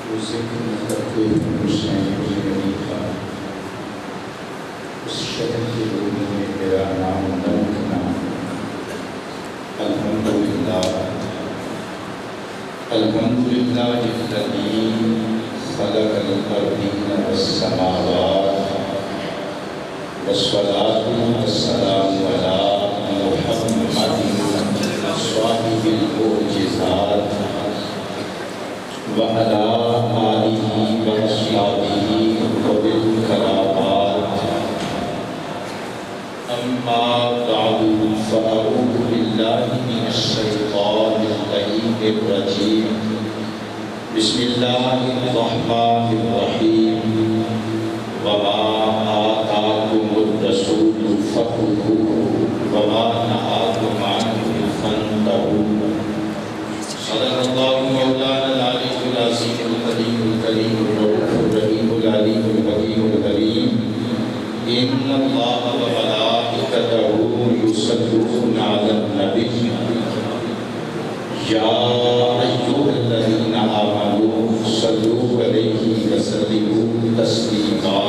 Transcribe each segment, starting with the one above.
وہ ذکر کرتے حسین بن علی کا اس شہر کے لوگوں میں میرا نام نہ رکھنا، الحمدللہ الحمدللہ الذی خلق الارضین والسماوات والصلاة والسلام علی محمد صاحب المعجزات وعلى آله وأصحابه وبالكرامات. أما بعد فأعوذ بالله من الشيطان اللعين الرجيم. بسم الله الرحمن الرحيم. وما آتاكم الرسول فخذوه وما نهاكم عنه فانتهوا. صدق الله مولانا العلي العظيم القدير الكريم الرؤوف الرحيم العليم الحكيم الكريم. إن الله وملائكته يصلون على النبي يا أيها الذين آمنوا صلوا عليه وسلموا تسليما.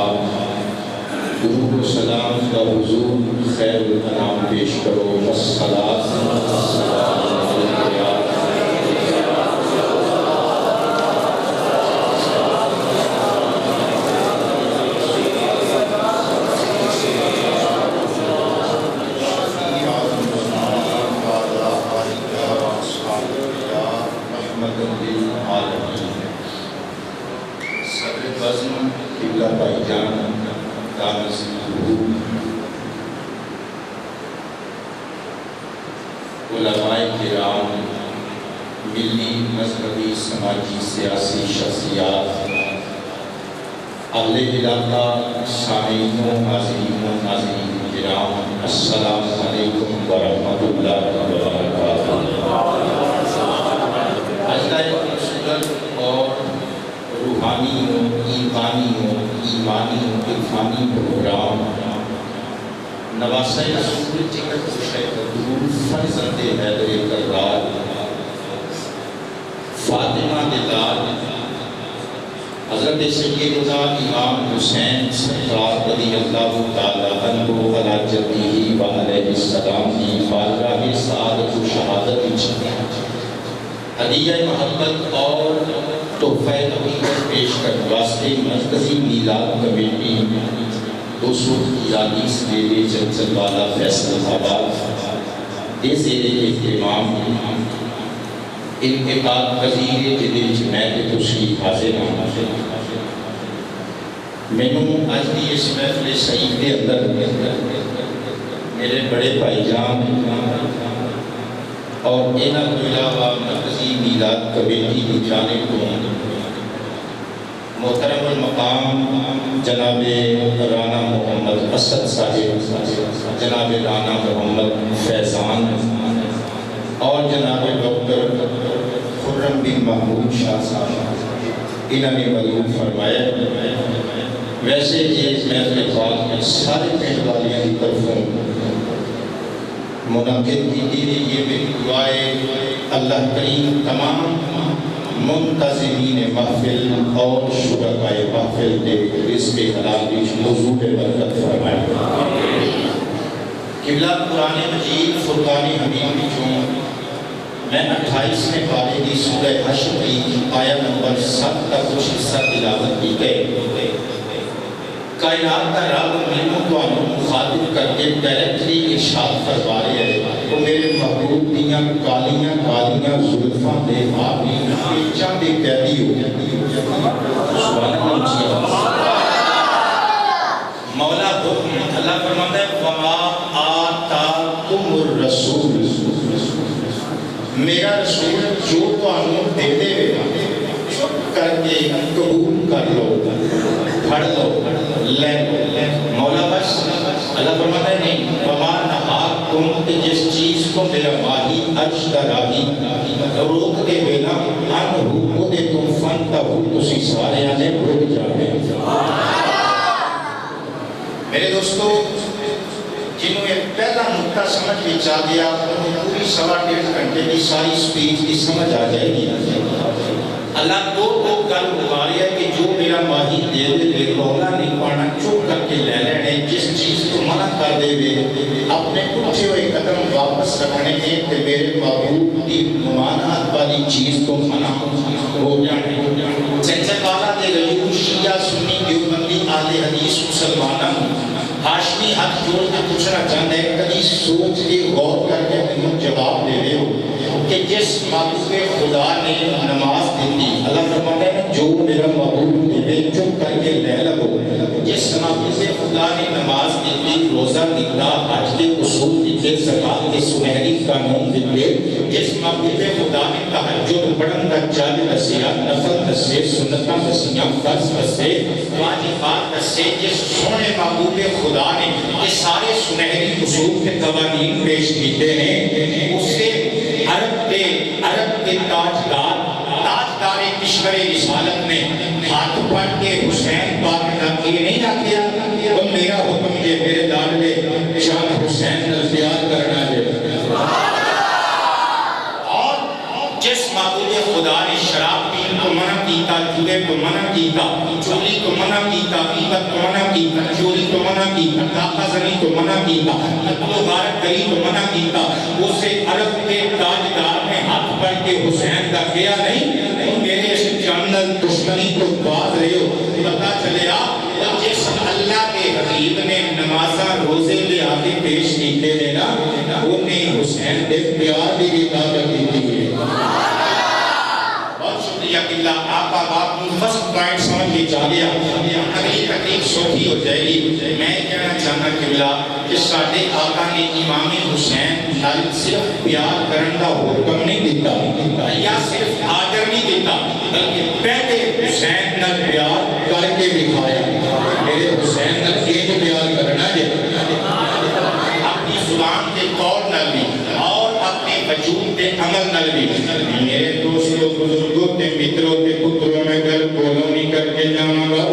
درود و سلام کا حضور خیر الانام پیش کرو. والصلاة والسلام بھائی جان علماء کرام، ملی مذہبی سماجی سیاسی شخصیات، اہل علاقہ، سامعین و حاضرین و ناظرین کرام، السلام علیکم ورحمۃ اللہ وبرکاتہ. آج کا ایک خوبصورت اور روحانی و ایمانی و عرفانی پروگرام نواسہ رسول جگت شیخ حضور فرزند حیدر کرار فاطمہ دلال حضرت سیدنا امام حسین سرکار رضی اللہ تعالی عنہ علی جدہ و علیہ السلام کی بارگاہ سعادت و شہادت ہدیہ محبت اور تحفہ عقیدت پیش کر واسطے مرکزی میلاد کمیٹی 241 میرے چنچل والا فیصل آباد دے زیر اہتمام انعقاد پذیر جدید جمعیت تشریف حاضر ہیں. مینوں اج دی اس محفل سعید کے اندر میرے بڑے بھائی جان اور انہاں کے علاوہ مرکزی میلاد کمیٹی کی جانب کو محترم المقام جناب رانا محمد اسد صاحب، جناب رانا محمد فیضان اور جناب ڈاکٹر خرم بن محمود شاہ صاحب انہوں نے مدعو فرمایا. ویسے اس محفل پاک میں سارے پنڈ والیاں کی طرفوں منعقد کی گئی. یہ بھی دعائے اللہ کریم تمام منتظمین محفل اور شرکائے محفل دے رزق حلال کی نزول برکت فرمائے. قبلہ قرآن مجید فرقان حمید جو میں 28ویں پارے کی سورہ حشر کی آیت نمبر 7 تک کچھ حصہ تلاوت کی گئے. کائنات کا رب مینوں تانوں مخاطب کر کے ڈائریکٹلی ارشاد فرما رہے ہیں وہ میرے محبوب دیاں کالیاں کالیاں زلفاں دے آبی پیچاں دے قیدی ہو. سبحان اللہ. مولا حکم اللہ فرماتا ہے وما آتاکم الرسول، میرا رسول جو تانوں دے دے چپ کر کے قبول کر لو، پڑھ لو، لے لو. مولا بس اللہ فرماتا ہے نہیں وما نہاکم، جس چیز کو میرا ماہی اجتراہی روک دے بنا انہو کو دے تم فانتہو تسی سارے آنے روک جانے. میرے دوستو جنہوں یہ پہلا نکتہ سمجھ بھی چاہ دیا پوری 1.5 گھنٹے کی ساری سپیچ کی سمجھ آ جائے گی. اللہ دو گل مارے ہے کہ جو میرا ماہی دے دے رولا نہیں پانا چپ کر کے لے لینے جس چیز کو منع کر دے اپنے اٹھے ہوئے قدم واپس رکھنے کے کہ میرے محبوب کی ممانعت والی چیز کو منع ہو جانے چنچل والا دے غیور شیعہ سنی دیوبندی اہل حدیث مسلمانوں ہاشمی ہاتھ جوڑ کے پوچھنا چاہتے ہیں کبھی سوچ کے غور کر کے تم جواب دے رہے ہو کہ جس محبوب خدا نے نماز دیتی اللہ فرماتا ہے جو میرا محبوب دے چپ کر کے لے لگو جس محبوب خدا نے نماز دیتی روزہ دیتا حج کے اصول دیتے زکات کے سنہری قانون دیتے جس محبوب خدا نے تہجد پڑھن کا چل دسیا نفل دسے سنتاں دسیاں فرض دسے واجبات دسے جس سونے محبوب خدا نے یہ سارے سنہری اصول کے قوانین پیش کیتے ہیں اس سے عرب کے تاجدار کشور رسالت نے ہاتھ پڑھ کے حسین پاک کا یہ نہیں نہ کیا تو میرا حکم یہ میرے لاڈلے شان حسین نزدیار کرنا ہے اور جس معبود خدا نے شراب پین کو منع کیتا جوے کو منع کیتا چوری کو منع کیتا غیبت کو منع کیتا چوری کو منع کیتا داخہ زنی کو منع کیتا قتل و غارت گری کو منع کیتا اسے عرب کے تاجدار نے ہاتھ پڑھ کے حسین کا کیا نہیں میرے اس جانل دشمنی کو باز رہے ہو پتا چلے آپ جس اللہ کے حبیب نے نمازہ روزے لے آگے پیش کیتے دینا انہیں حسین دے پیار دی عبادت کی ہے بہت شکریہ کہ آپ آپ فرسٹ پوائنٹ سمجھ کے جا گیا اگلی تقریب سوکھی ہو جائے گی میں کہنا چاہنا کہ ساڈے آقا نے امام حسین نال صرف پیار کرن دا حکم نہیں دیتا یا صرف آدر نہیں دیتا بلکہ پہلے حسین نال پیار کر کے دکھایا میرے حسین نال ایک پیار کرنا ہے اپنی زبان کے قول نال بھی اور اپنے وجود کے عمل نال بھی میرے دوستوں بزرگوں تے متروں تے پتروں میں گل بولوں نہیں کر کے جاؤں گا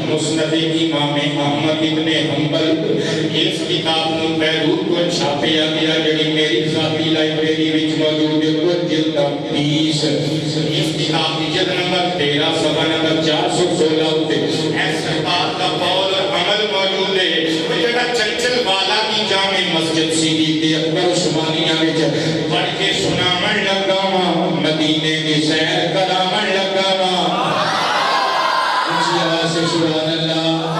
مسند امام احمد ابن حنبل اس کتاب میں بیروت کو چھاپیا گیا جڑی میری ذاتی لائبریری وچ موجود ہے وہ جلد 20 اس کتاب کی جلد نمبر 13 صفحہ نمبر 416 تے ایسے بات کا قول اور عمل موجود ہے جڑا چنچل والا کی جامع مسجد سیدھی تے اکبر عثمانیہ وچ پڑھ کے سناون لگا مدینے کی سیر کرامن لگا سبحان اللہ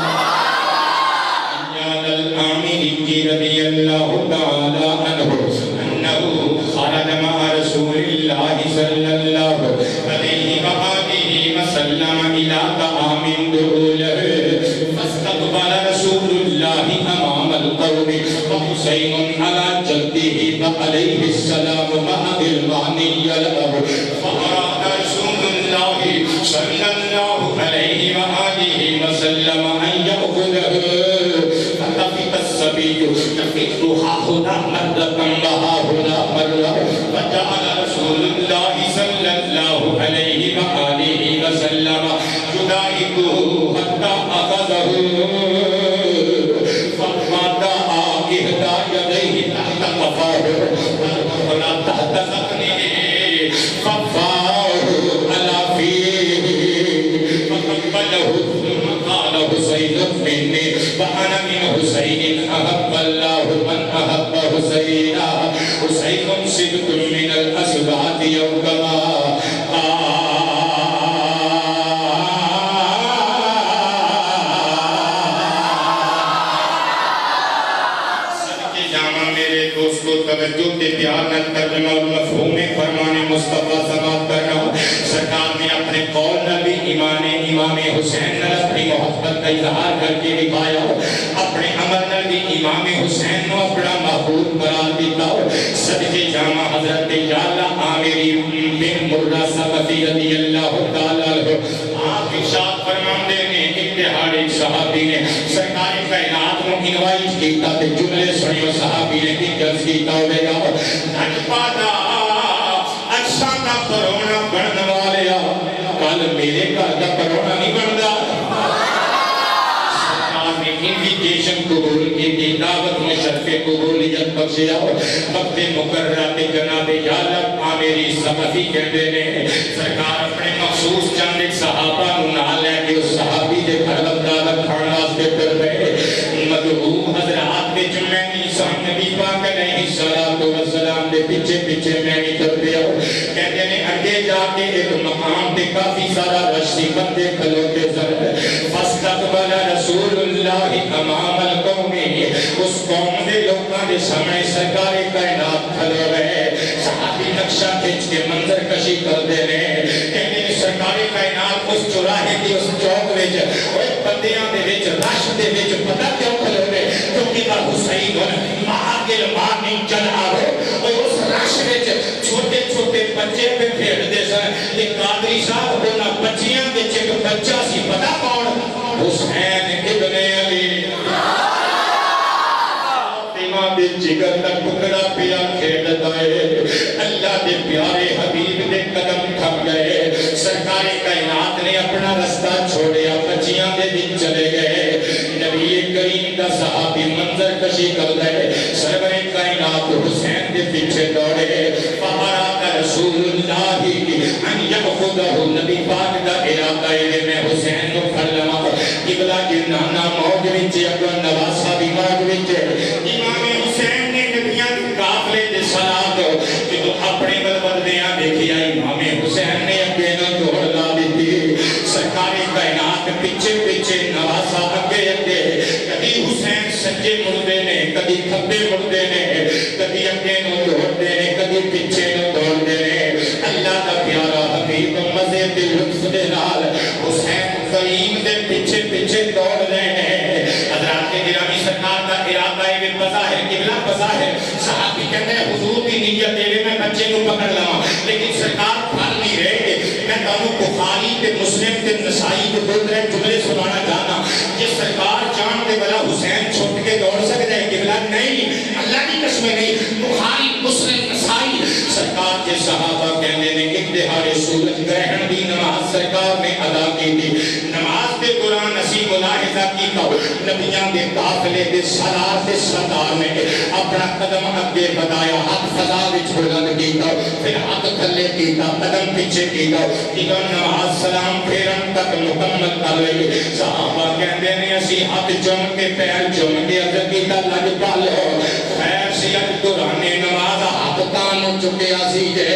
انجال الامین کی رضی اللہ تعالی عنہ انہو خرج مع رسول اللہ صلی اللہ علیہ وآلہ وسلم الى طعام دعوله فاستقبل رسول اللہ امام القوم وحسین على جده وعلیہ السلام مع غلمانی الاب فاراد رسول اللہ صلی اللہ علیہ وآلہ وسلم ان یأخذه فطفق الصبی تفقها هنا مرة وها هنا مرة فجعل رسول الله صلی اللہ علیہ وآلہ وسلم يداعبه حتى أخذه فمادا إحدى يديه تحت قفاه ولا تحت ذقنه ففاه على فيه فقبله قال حسين مني وأنا من حسين أحب الله من أحب حسينا حسين سبت من الأسباط يوم كما توجہ دے پیار نہ ترجمہ مفہوم فرمان مصطفیٰ سماعت کرنا سرکار نے اپنے قول نبی امام حسین نے اپنی محبت کا اظہار کر کے دکھایا اپنے عمل نبی امام حسین نے اپنا محبوب قرار دیتا صدقے جامع حضرت جالا عامری بن مرہ ثقفی رضی اللہ تعالیٰ آپ ارشاد فرماندے نے ایک دہاڑے صحابی نے سرکار کائنات کو انوائٹ کیتا تے جملے سنیو صحابی نے کی جلس کیتا ہوئے گا اج پادا اچھا دا پرونا بڑھن والے کل میرے گھر دا پرونا نہیں بڑھدا سرکار نے انویٹیشن قبول کی دی دعوت میں شرف قبولیت بخشیا وقت مقررات جناب یالب عامری ثقفی کہتے ہیں سرکار اپنے مخصوص کے ایک مقام پہ کافی سارا رشی بندے کھلوتے سر فاستقبل رسول اللہ امام القوم اس قوم دے لوگاں دے سامنے سرکار کائنات کھلو رہے صحابی نقشہ کھینچ کے منظر کشی کر دے رہے کہنے سرکار کائنات اس چوراہے کی اس چوک وچ اوے بندیاں دے وچ رش دے وچ پتہ کیوں کھلو رہے کیونکہ وہ حسین مہاگل مانی چل آو اوے اس رش وچ چھوٹے چھوٹے بچے پہ کھیل دے سن یہ قادری صاحب انہاں بچیاں وچ ایک بچہ سی پتہ کون حسین ابن علی دے جگر کا ٹکڑا پیا کھیلتا ہے اللہ دے پیارے حبیب دے قدم تھم گئے سرکار کائنات نے اپنا رستہ چھوڑیا بچیاں دے دن چلے گئے نبی کریم دا صحابی منظر کشی کر گئے سرور کائنات حسین دے پیچھے دوڑے فاراد رسول اللہ ان یأخذہ نبی پاک دا ارادہ ہے میں حسین کو پھڑ لما قبلہ کی نانا موج وچ اپنا نواسا بھی موج وچ امام حسین نے نبیاں قافلے دے سلام دو کہ تو اپنے بلبدیاں دیکھیا امام حسین نے اگے نہ دوڑ لا دیتی سرکار کائنات پیچھے پیچھے نواسا اگے اگے کبھی حسین سجے مردے نے کبھی کھبے مردے نے کبھی اگے نہ دوڑتے نے کبھی پیچھے نہ دوڑتے نے اللہ کا پیارا حبیب مزے دے لطف دے نال حسین کریم دے پیچھے پیچھے دوڑ رہے ہیں حضرات گرامی سرکار کا ارادہ ہے بظاہر قبلہ بظاہر صحابی کہتے ہیں حضور کی نیت دے میں بچے کو پکڑ لما لیکن سرکار پھل نہیں رہے میں کہوں بخاری کے مسلم کے نسائی کے بول رہے جملے سنانا جانا یہ سرکار چاند کے بلا حسین چھوٹ کے دوڑ سکتے ہیں قبلہ نہیں اللہ کی قسمیں نہیں بخاری مسلم نسائی سرکار کے صحابہ کہنے نے اتحار سورج گرہن دی نماز سرکار نے ادا کی تھی نماز دے قرآن اسی ملاحظہ کی تو نبیان دے قافلے دے سالار دے سردار نے اپنا قدم اگے بتایا ہاتھ فضا وچ بلند کیتا پھر ہاتھ تھلے کیتا قدم پیچھے کیتا جدوں نماز سلام پھیرن تک مکمل کر لئی صحابہ کہندے نے اسی ہاتھ چوم کے پیر چوم کے عرض کیتا لج پالو خیر سی اج قرآن نماز ہاتھ تانوں چکے اسی جے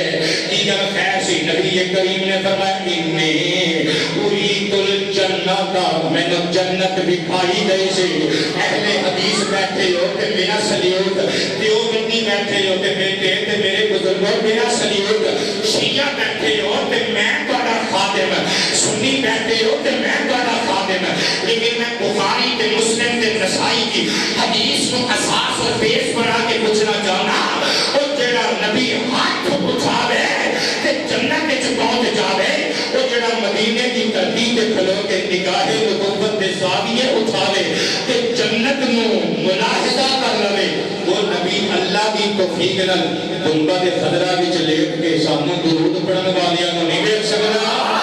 کی گل خیر سی نبی کریم نے فرمایا انی اريد الجنت میں نے جنت دکھائی گئی سی اہل حدیث بیٹھے ہو تے میرا سلیوٹ دیوبندی بیٹھے ہو تے بیٹے تے میرے بزرگوں میرا سلیوٹ شیعہ بیٹھے ہو تے میں تہاڈا خادم سنی بیٹھے ہو تے میں تہاڈا خادم لیکن میں بخاری تے مسلم تے نسائی کی حدیث کو اساس اور بیس بنا کے پوچھنا چاہنا او جڑا نبی ہاتھ اٹھاوے تے جنت وچ پہنچ جاوے او جڑا مدینے کی دھرتی تے کھلو کے نگاہ نبوت دے زاویے اٹھاوے تے جنت نو ملاحظہ کر لوے وہ نبی اللہ کی توفیق نال گنبد خضرا وچ لیٹ کے سامنے درود پڑھن والیاں نو نہیں ویکھ سکدا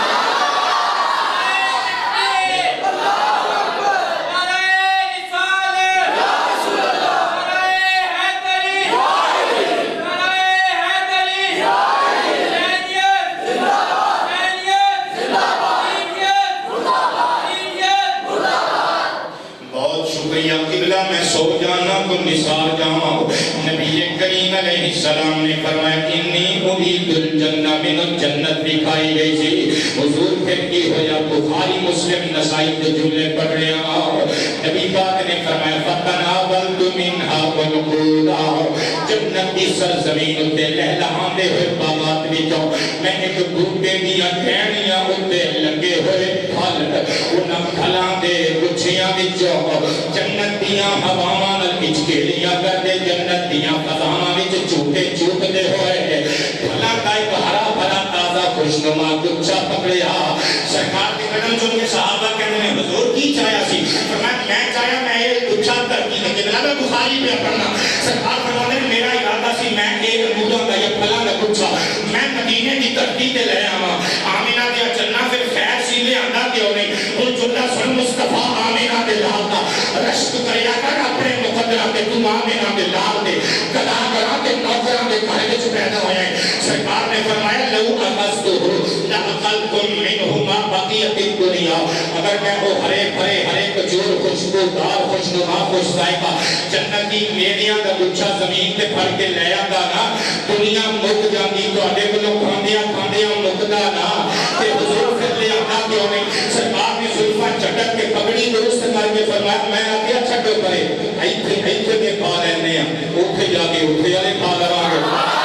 میں سو جانا کو نثار جاؤں نبی کریم علیہ السلام نے فرمایا انی اريد الجنہ من جنت دکھائی گئی تھی حضور پھر کی ہویا بخاری مسلم نسائی کے جملے پڑھ رہے ہیں نبی پاک نے فرمایا فتناولت منها ونقودا جنت کی سرزمین اتے لہلہاندے ہوئے باغات وچوں میں ایک بوٹے دیاں ٹہنیاں اتے لگے ہوئے پھل انہاں پھلاں دے گچھیاں وچوں جنت دیاں ہواواں نال اچکیلیاں کردے جنت دیاں فضاواں وچ جھوٹے چوکدے ہوئے پھلاں دا ایک ہرا بھرا تازہ خوشنما گچھا پکڑیا سرکار کے قدم چوم کے صحابہ کہنے نے حضور کی چاہیا سی فرمایا میں چاہیا میں یہ گچھا ترکی نے کہ میں بخاری پہ پڑھنا سرکار فرماتے ہیں میرا ارادہ سی میں ایک انگوروں کا یہ پھلاں کا گچھا میں مدینے کی دھرتی تے لے آواں آمینہ دیا چلنا پھر خیر سی لے آندا کیوں نہیں ہن جھولا سن مصطفیٰ آمینہ دے لال دا رشک کریا کر اپنے مقدرہ تے تو آمینہ دے لال دے گدا کرا تے نوکراں دے گھر وچ پیدا ہویا ہے سرکار نے فرمایا لو اخذتہ لاقلتم منہ ما بقیت الدنیا اگر میں وہ ہرے بھرے ہرے کھجور حضور خوشبودار خوشنما خوش ذائقہ جنتی میویاں دا گچھا زمین تے پھڑ کے لے آندا نا دنیا مک جاندی تواڈے کولوں کھاندیاں کھاندیاں مکدا نا تے حضور پھر لے آندا کیوں نہیں سرکار نے زلفاں چٹک کے پگڑی درست کر کے فرمایا میں آکھیا چھڈو پرے ایتھے دے کھا لیندے ہاں اوتھے جا کے اوتھے والے کھا لواں گے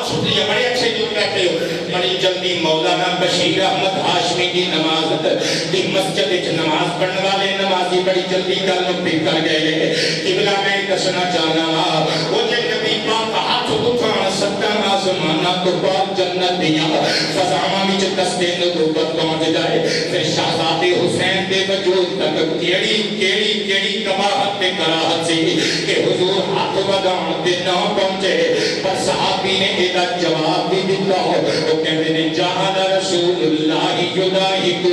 شکریہ بڑے اچھے دن بیٹھے ہو بڑی جلدی مولانا بشیر احمد ہاشمی کی نماز دی مسجد وچ نماز پڑھنے والے نمازی بڑی جلدی گل نوں پک کر گئے قبلہ میں دسنا چاہنا وہ جے نبی پاک ہاتھ اٹھا سکتا آسمانہ تو پاک جنت دیاں فضاواں وچ دستے نبوت پہنچ جائے پھر شہزادے حسین دے وجود تک کیڑی کباہت تے کراہت سی کہ حضور ہاتھ وداؤن تے نہ پہنچے پر صحابی نے ایدا جواب بھی دیتا ہو وہ کہتے ہیں جہاں رسول اللہ یداہک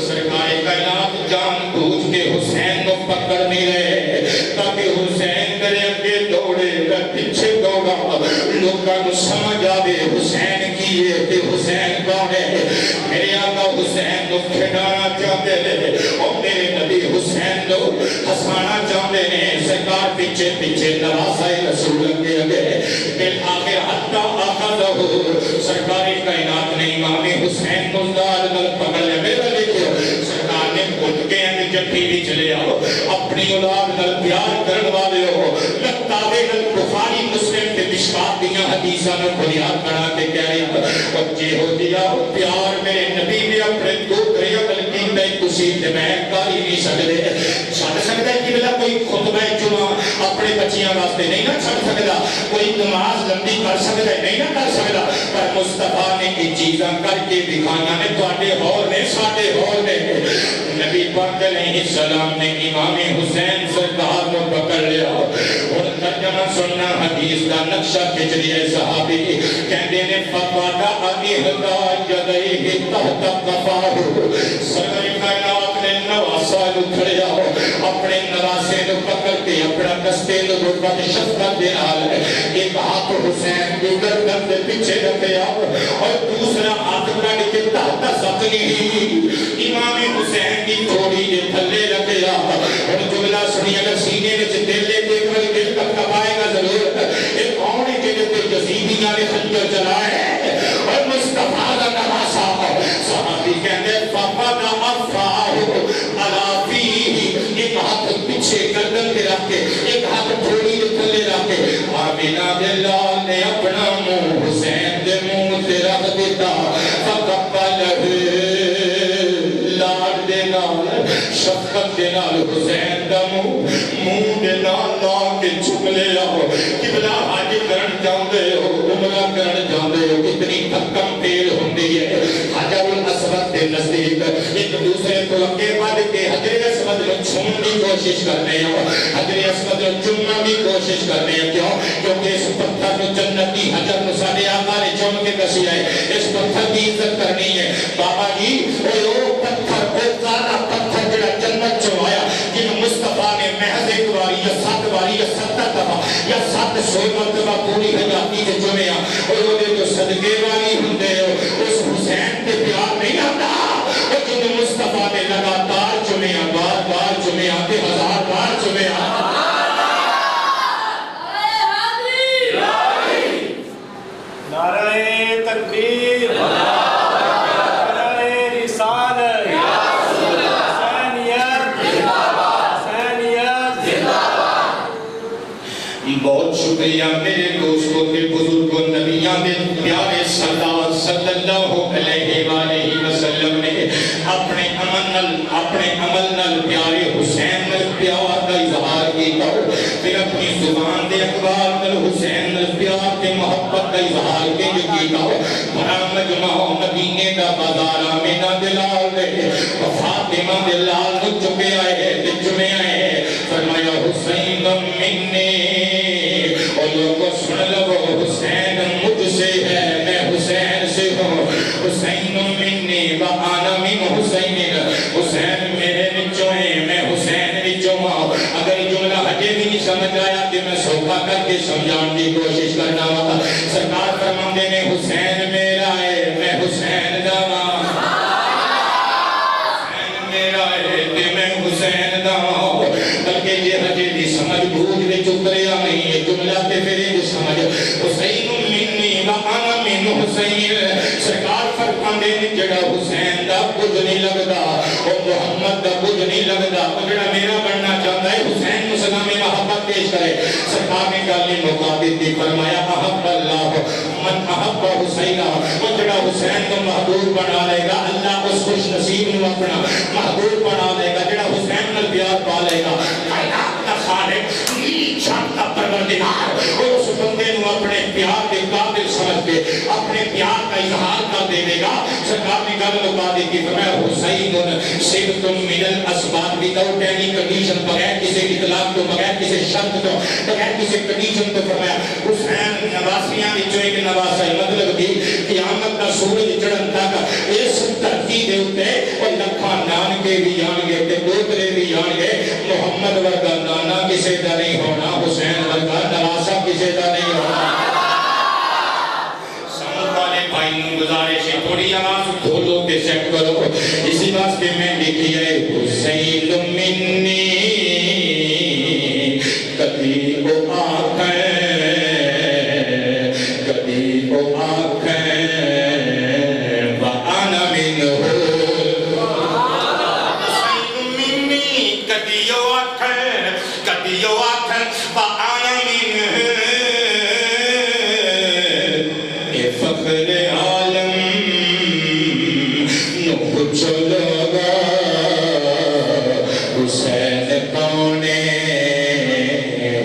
سرکار کائنات جان بوجھ کے حسین کو پکڑ نہیں رہے تاکہ حسین کرے اگے دوڑے پیچھے دوڑا لوگاں کو سمجھ آوے حسین کی ہے کہ حسین کون ہے میرے آقا حسین کو کھڑانا چاہتے ہیں اور میرے نبی حسین کو ہسانا چاہتے ہیں سرکار پیچھے پیچھے نواسائے رسول کے اگے بالآخر حتی سرکار کائنات نے امام حسین کو داد نل پکڑ لیا میرا دیکھو سرکار نے اٹھ کے اندر جٹھی بھی چلے آؤ اپنی اولاد نل پیار کرن والے ہو لگتاوے نل بخاری مسلم کے مشکات دیاں حدیثاں نے بنیاد بنا کے کہہ رہی اور جے ہو دیا پیار میرے نبی نے اپنے دو کریا بلکی نہیں کسی تے میں کر ہی نہیں سکتے چھڑ سکتا ہے کہ بلا کوئی خطبہ جمعہ اپنے بچیاں واسطے نہیں نہ چھڑ سکتا کوئی نماز لمبی کر سکتا ہے نہیں نہ کر سکتا پر مصطفیٰ نے یہ چیزاں کر کے دکھانا نے تواڈے ہور نے ساڈے ہور نے نبی پاک علیہ السلام نے امام حسین سرکار کو پکڑ لیا اور ترجمہ سننا حدیث کا نقشہ کھچ رہے صحابی کہندے نے فقادا احدا یدیہ تحت قفاہ سرکار کائنات نے نواسا اٹھڑیا اپنے نواسے کو پکڑ کے اپنا کستے کو رکھت شفقت دے نال ایک ہاتھ حسین کی گردن دے پیچھے رکھیا اور دوسرا ہاتھ کڑ کے تحت سطنی امام حسین کی تھوڑی یہ تھلے رکھیا اور جملہ سنی اگر سینے میں دل لے دیکھ رہے دل تک کبائے گا ضرور ایک کون ہے جنہیں کوئی یزیدیاں نے خنجر چلائے اور مصطفیٰ کا نواسا صحابی کہتے ہیں فقد افاہ علافی ایک ہاتھ پیچھے گردن کے رکھ کے ایک ہاتھ تھوڑی یہ تھلے رکھ کے آمینہ دلال نے اپنا منہ حسین دے منہ تے رکھ دیتا فقبلہ لاد دے نال شفقت دے نال حسین دا منہ دے نال لا کے چھپ لے آؤ قبلہ حج کرن جاندے ہو عمرہ کرن جاندے ہو کتنی تھکم پھیل ہوندی ہے حجر الاسود دے نزدیک ایک دوسرے کو اگے بڑھ کے حجر اسود کو چھوڑنے کی کوشش کرتے ہیں حجر اسود کو چومنے کی کوشش کرتے ہیں کیوں کیونکہ اس پتھر کو جنتی حجر کو سارے آقا نے چوم کے کسی ہے اس پتھر کی عزت کرنی ہے بابا جی وہ پتھر وہ زیادہ پتھر جڑا جنت چوں آیا جن مصطفیٰ نے محض ایک باری یا 7 باری یا 70 دفعہ یا 700 مرتبہ پوری حیاتی کے چمیا اور وہ جو صدقے والی ہوندے ہو اس حسین کے پیار نہیں آتا اور جن مصطفیٰ نے لگاتار چمیا بار بار چمیا کہ 1000 بار چمیا نعرہ تکبیر نعرہ رسالت بہت شکریہ میرے دوستوں کے بزرگوں نبیاں دے پیارے سردار صلی اللہ علیہ وآلہ وسلم نے اپنے عمل نل پیارے حسین نل پیار کا اظہار کیتا پھر اپنی زبان دے اقوال نل حسین نل پیار کے محبت کا اظہار کیتا بڑا مجمع مدینے دا بازار آمینہ دلال دے فاطمہ دلال نو چکے آئے فرمایا حسین منی اور لوگوں سن لو حسین مجھ سے ہے میں حسین سے ہوں حسین منی وآنا من حسین حسین میرے وچوں ہے میں حسین وچوں ہوں اگر جملہ ہجے بھی نہیں سمجھ آیا کہ میں سوکھا کر کے سمجھان کی کوشش کرنا ہوا سرکار فرماندے نے حسین میرا ہے میں حسین دا حسین میرا ہے سمجھ بھوج دے چکریا نہیں ہے جملہ تے پھر جو سمجھ حسین منی و انا من حسین سرکار فرماندے نے جڑا حسین دا کچھ نہیں لگدا او محمد دا کچھ نہیں لگدا او جڑا میرا بننا چاہتا ہے حسین کو سلام محبت پیش کرے سرکار نے گل موقع دیتی فرمایا احب اللہ من احب حسین وہ جڑا حسین کو محبوب بنا لے گا اللہ اس خوش نصیب نو اپنا محبوب بنا لے گا جڑا حسین نال پیار پا لے گا کائنات دا خالق شان کا پروردگار اس بندے نو اپنے پیار کے قابل سمجھ کے اپنے پیار کا اظہار کر دے گا سرکار نے گل لگا دی کہ فرمایا حسین صبتم من الاسباب وداؤٹ اینی کنڈیشن بغیر کسی اطلاع تو بغیر کسی شرط تو بغیر کسی کنڈیشن تو فرمایا حسین نواسیاں وچوں ایک نواسا مطلب کہ قیامت کا سورج چڑھن تک اس دھرتی دے اوتے او لکھاں نانکے بھی آن گے تے پوترے بھی آن گے محمد ورگا نانا کسی دا نہیں ہونا حسین ورگا نواسا کسی دا نہیں ہونا گزارش ہے تھوڑی آواز کھولو کے سیٹ کرو اسی واسطے میں لکھی ہے حسین منی کبھی وہ آنکھیں کبھی وہ آنکھیں وَأَنَا مِنْهُ حسین منی کبھی وہ آنکھیں کبھی وہ آنکھیں وَأَنَا مِنْهُ فخر عالم نو کچھ لگا حسین کونے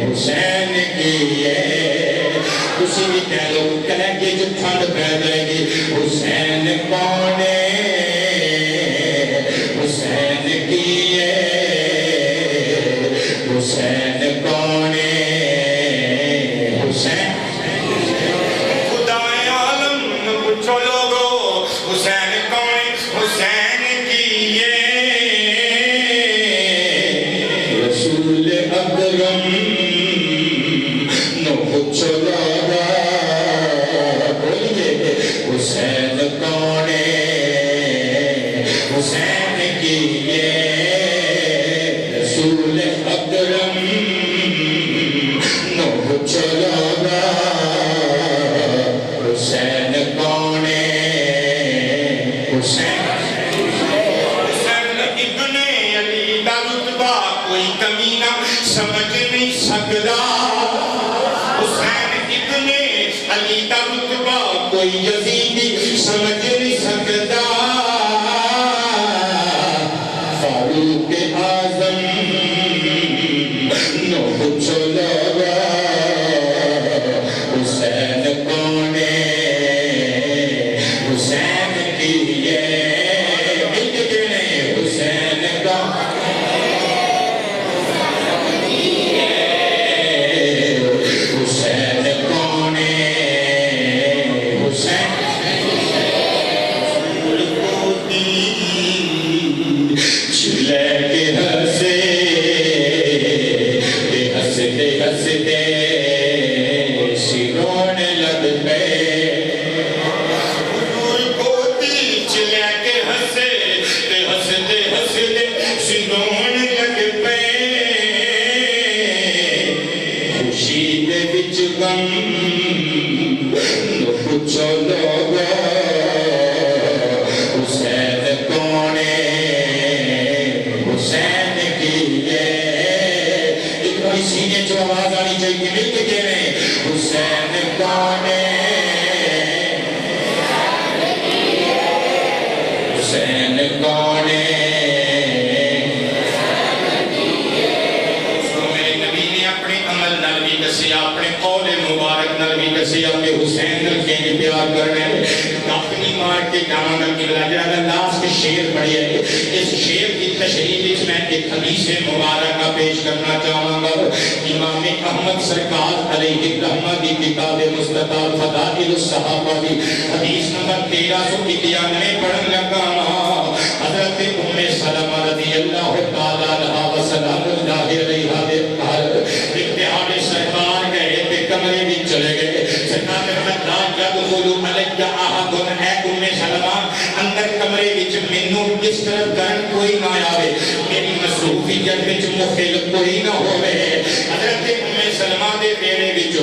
حسین کیے کسی بھی کہہ لو کہہ کے جو ٹھنڈ پہ جائے گی حسین کونے حسین کیے حسین کونے حسین کوئی یزیدی سمجھ نہیں سکتا فاروق اعظم نو کچھ لگا حسین کونے حسین کیے ملتے کیوں نہیں حسین کا حسین کونے شیر پڑھی ہے اس شیر کی تشریح میں ایک حدیث مبارکہ پیش کرنا چاہوں گا امام احمد سرکار علیہ الرحمہ کی کتاب مستطاب فضائل الصحابہ کی حدیث نمبر 1391 پڑھن لگا حضرت ام سلمہ رضی اللہ تعالیٰ عنہا وسلام اللہ علیہ اتحاد سرکار گئے تے کمرے بھی چلے گئے سرکار نے لا یدخل علی احد اے ام سلمہ اندر کمرے وچ مینوں کس طرح کرن کوئی نہ آوے میری مصروفیت وچ مخل کوئی نہ ہوے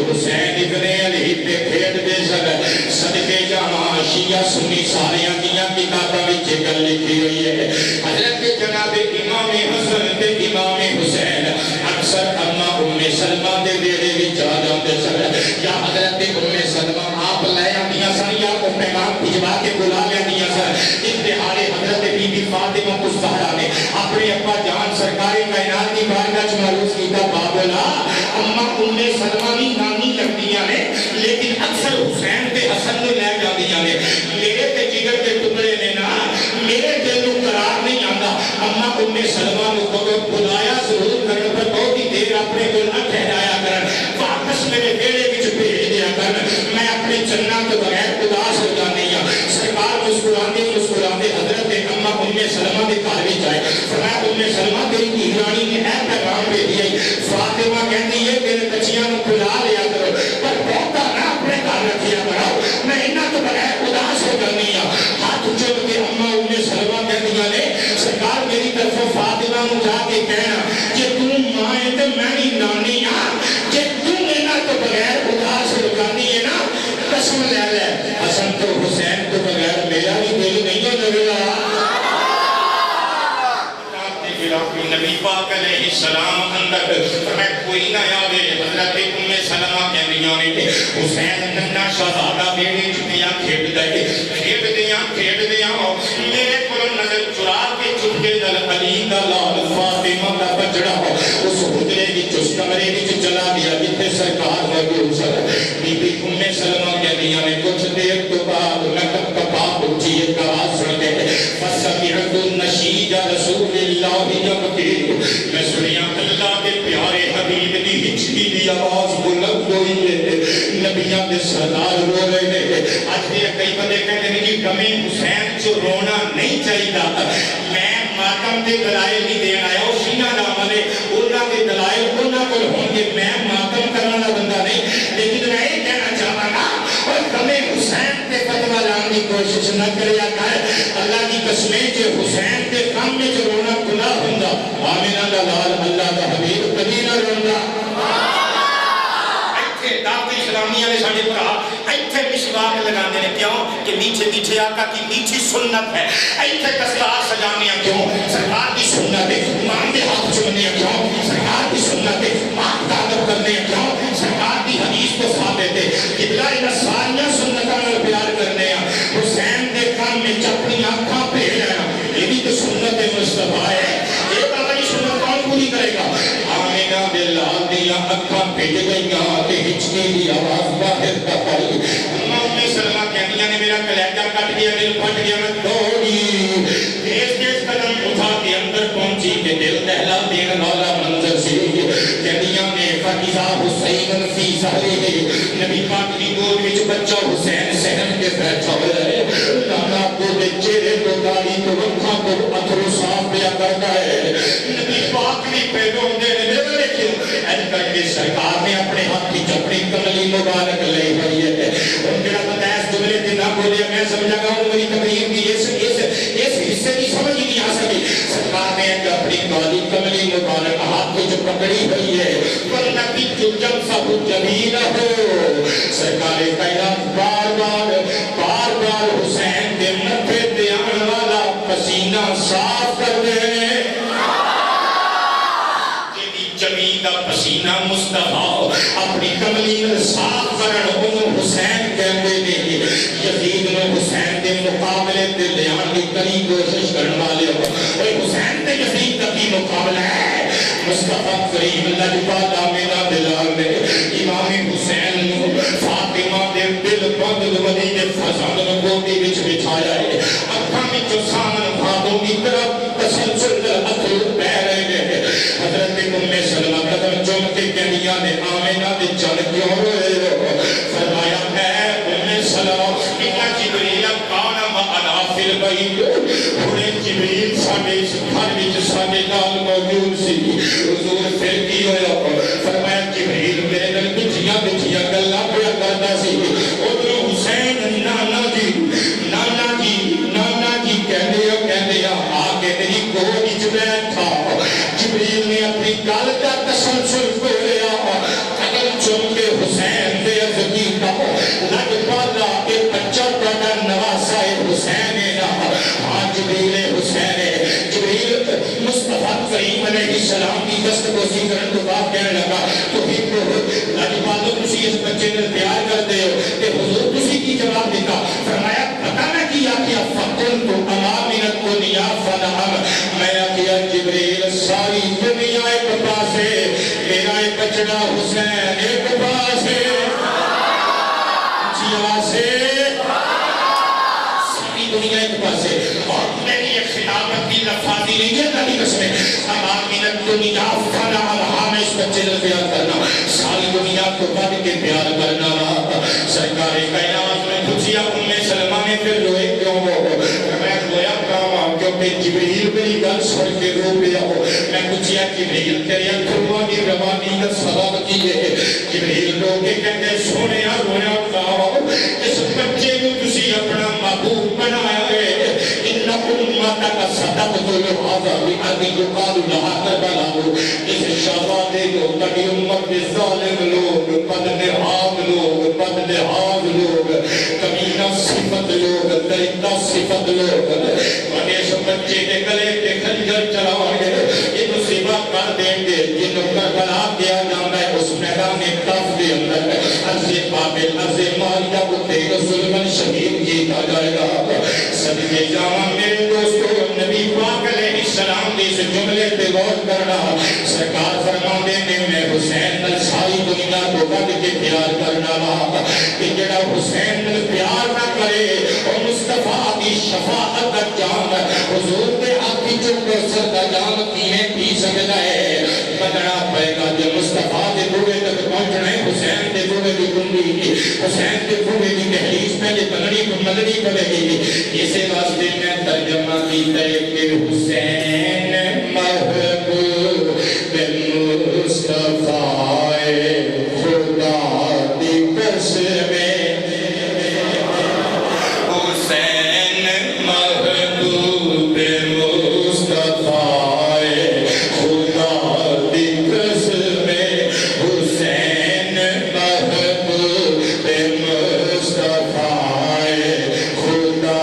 حسین ابن علی تے کھیڈ دے سن صدقے جاواں شیعہ سنی ساریاں دیاں کتاباں وچ گل لکھی ہوئی ہے حضرت جناب امام حسن تے امام حسین اکثر اما سلمہ دے بیڑے وچ آ جاندے سن یا حضرت سلمہ آپ لے آندیاں سن یا او پیغام بھجوا کے بلا لیندیاں سن انتہار حضرت بی بی فاطمہ الزہرا نے اپنے ابا جان سرکار کائنات کی بارگاہ وچ معروف کیتا بابلا اما سلمہ بھی نانی لگدیاں نے لیکن اکثر حسین تے حسن نوں لے جاندیاں نے میرے تے جگر دے ٹکڑے نے نا میرے دل نوں قرار نہیں آندا اما سلمہ نوں کو بلایا ضرور کرن پر بہت ہی دیر اپنے کو نہ ٹھہرایا کرن واپس میرے بیڑے وچ بھیج دیا کرن میں اپنے چننا تو بغیر اداس ہو جاندی ہاں سرکار مسکراندے حضرت اما سلمہ دے گھر وچ آئے فرمایا سلمہ تیری دھی رانی نے اے پیغام بھیجیا فاطمہ کہندی ہے تیرے بچیاں نوں کھلا لیا کرو پر بہتا نہ اپنے گھر رکھیا کرو میں انہاں تو بغیر اداس ہو جاندی ہاں ہاتھ چوم کے اما سلمہ کہندیاں نے سرکار میری طرف فاطمہ نوں جا کے کہنا کہ تو ماں ہے تے میں بھی نانی ہاں کہ تو انہاں تو بغیر اداس ہو جاندی ہے نا قسم لے لے حسن تو حسین تو بغیر میرا بھی دل نہیں ہو لگا نبی پاک علیہ السلام اندر میں کوئی نہ آوے حضرت سلمہ کہندیاں نے حسین ننھا شہزادہ بیڑے چکیاں کھیڈ دیاں میرے کو نظر چرا کے چپکے دل علی دا لال فاطمہ دا بچڑا اس حجرے وچ اس کمرے وچ چلا گیا جتھے سرکار موجود سن بی بی سلمہ کہندیاں نے کچھ دیر تو بعد میں کپاہ اٹھی ایک آواز سن کے فسمعت النشید رسول اللہ میں سنیا اللہ کے پیارے حبیب دی ہچکی دی آواز بلند ہوئی ہے نبیان دے سردار رو رہے ہیں آج بھی کئی بندے کہتے ہیں کہ غم حسین جو رونا نہیں چاہیے میں ماتم دے دلائل نہیں دینا آیا وہ شیعہ نام لے انہاں دے دلائل انہاں کو ہوں گے میں ماتم کرنا بندہ نہیں لیکن میں یہ کہنا چاہتا گا اور غم حسین تے فتوہ لانے کی کوشش نہ کریا کر اللہ کی قسمیں جو حسین تے غم میں جو رونا گناہ ہوندا آمینہ دا لال اللہ دا حبیب کبھی نہ روندا ایتھے دعوت اسلامی والے ساڈے بھرا ایتھے مسواک لگاندے نے کیوں کہ میٹھے میٹھے آقا کی میٹھی سنت ہے ایتھے دستار سجانے کیوں سرکار کی سنت ہے امام دے ہاتھ چومنے کیوں سرکار کی سنت ہے ماں تعلق کرنے کیوں سرکار کی حدیث کو ثابت ہے قبلہ انہاں ساریاں سنتاں نال پیار کرنے حسین دے کام میں چپڑی آنکھاں پھیر لینا یہ بھی تو سنت مصطفیٰ ہے یہ بابا یہ سنت کون پوری کرے گا آمینہ بلال دیا اکھاں پھیج گئیاں کہ ہچکی دی آواز باہر کا پائی امام سلمہ کہنیاں نے میرا کلیجہ کٹ گیا دل پھٹ گیا میں دوڑی تیز قدم اٹھا کے اندر پہنچی کہ دل دہلا دین والا منظر سی کہنیاں نے فقیزہ حسین فی ظہری نبی پاک دی گود وچ بچہ حسین سہن کے بیٹھا ہے نانا کو دے چہرے کو داڑھی کو رکھا کو اتھرو صاف پیا کرتا ہے نبی پاک بھی پیدوں دے نے دیکھو ایسا کر کے سرکار نے اپنے ہاتھ کی چپڑی کملی مبارک لے ہوئی ہے اور جڑا بندہ اس جملے دے نہ بولے میں سمجھا گا وہ میری تقریر کی اس حصے کی سمجھ ہی نہیں آ سکی سرکار نے اپنی کالی کملی مبارک ہاتھ کی جو پکڑی ہوئی ہے والنبی جو جم سب جمیل ہو سرکار کائنات بار بار حسین کے متھے پہ آنے والا پسینہ صاف کر دے جمیل پسینہ مصطفیٰ اپنی کملی صاف کرن انہوں حسین کہندے نے یزید نے حسین دے مقابلے تے لیان دی کری کوشش کرن والے اور حسین تے یزید کا کی مقابلہ ہے مصطفیٰ کریم اللہ تعالی میرا دلال نے امام حسین نو فاطمہ دے دل بند مدینے فضل نبوتی وچ بٹھایا ہے اکھاں وچ سامن بھادوں کی طرف تسلسل اتھر بہ رہے ہیں حضرت سلمہ قدم چوم کے کہنیاں نے آمینہ دے چل کیوں روئے ہو فرمایا اے سلمہ اِنَّا جبریل کانا معنا فی البیت انہیں جبریل ساڑھے گھر وچ ساڑھے نال موجود سی حضور پھر کی ہویا فرمایا جبریل میرے نال بچیاں گلاں پیا کردا سی ادھر حسین نانا جی کہندے آ کے میری گود وچ بیٹھا جبریل نے اپنی گل کا تسلسل کھولیا قدم چوم کے حسین حسین نا ہاں جبریل حسین جبریل مصطفیٰ کریم علیہ السلام کی دست بوسی کرن تو بعد کہنے لگا تو ہی لاجواب تسی اس بچے نے پیار کرتے ہو کہ حضور تسی کی جواب دیتا فرمایا پتہ نہ کیا کیا فقل تو امامنت کو نیا فنہم میں کیا جبریل ساری دنیا ایک پاس ہے میرا ایک بچڑا حسین ایک پاس ہے سے ساری دنیا ایک پاس ہے اور میری ایک خلافت کی لفاظی نہیں ہے اللہ کی قسم امامنت دنیا فنہم میں اس بچے نے پیار کرنا ساری دنیا کو بڑھ کے پیار کرنا سرکار کائنات میں پوچھیا سلمہ نے پھر روئے کیوں ہو میں رویا کام کیونکہ جبریل میری گل سن کے رو گیا ہو میں پوچھیا جبریل تیری اکھوں کی روانی کا سبب کی ہے جبریل رو کے کہتے سونے رویا کام اس بچے کو تسی اپنا محبوب بنایا ہے ان امتک صدقت لہذا بأبی یقال لہا کربلا اس شہزادے کو تکی امت کے ظالم لوگ بدنہاد لوگ بدنہاد لوگ کمینہ صفت لوگ درندہ صفت لوگ اور اس بچے کے گلے کے خنجر چلاؤں گے یہ مصیبت کر دیں گے یہ کربلا کیا جانا ہے اس میدان طرف کے اندر عرض بابل عرض مالیہ کو تیرے ظلمن شہید کیتا جائے گا صدقے جامع میرے دوستو نبی پاک علیہ السلام کی اس جملے پہ غور کرنا سرکار فرما دینے میں حسین نل ساری دنیا کو بڑھ کے پیار کرنا کہ جڑا حسین نل پیار نہ کرے اور مصطفیٰ کی شفاعت جان حضور کے آقی جو کوثر کا جام پینے پی سکتا ہے بدنا پائے گا جو مصطفیٰ کے دوے تک پہنچنا ہے حسین کے دوے کی کنڈی حسین کے دوے کی تحریف میں یہ بنڑی کو مدنی پڑے گی اسے واسطے میں ترجمہ کیتا ہے کہ حسین محبوب مصطفیٰ خدا دی قسم حسین محبوب مصطفیٰ خدا دی قسم حسین محبوب مصطفیٰ خدا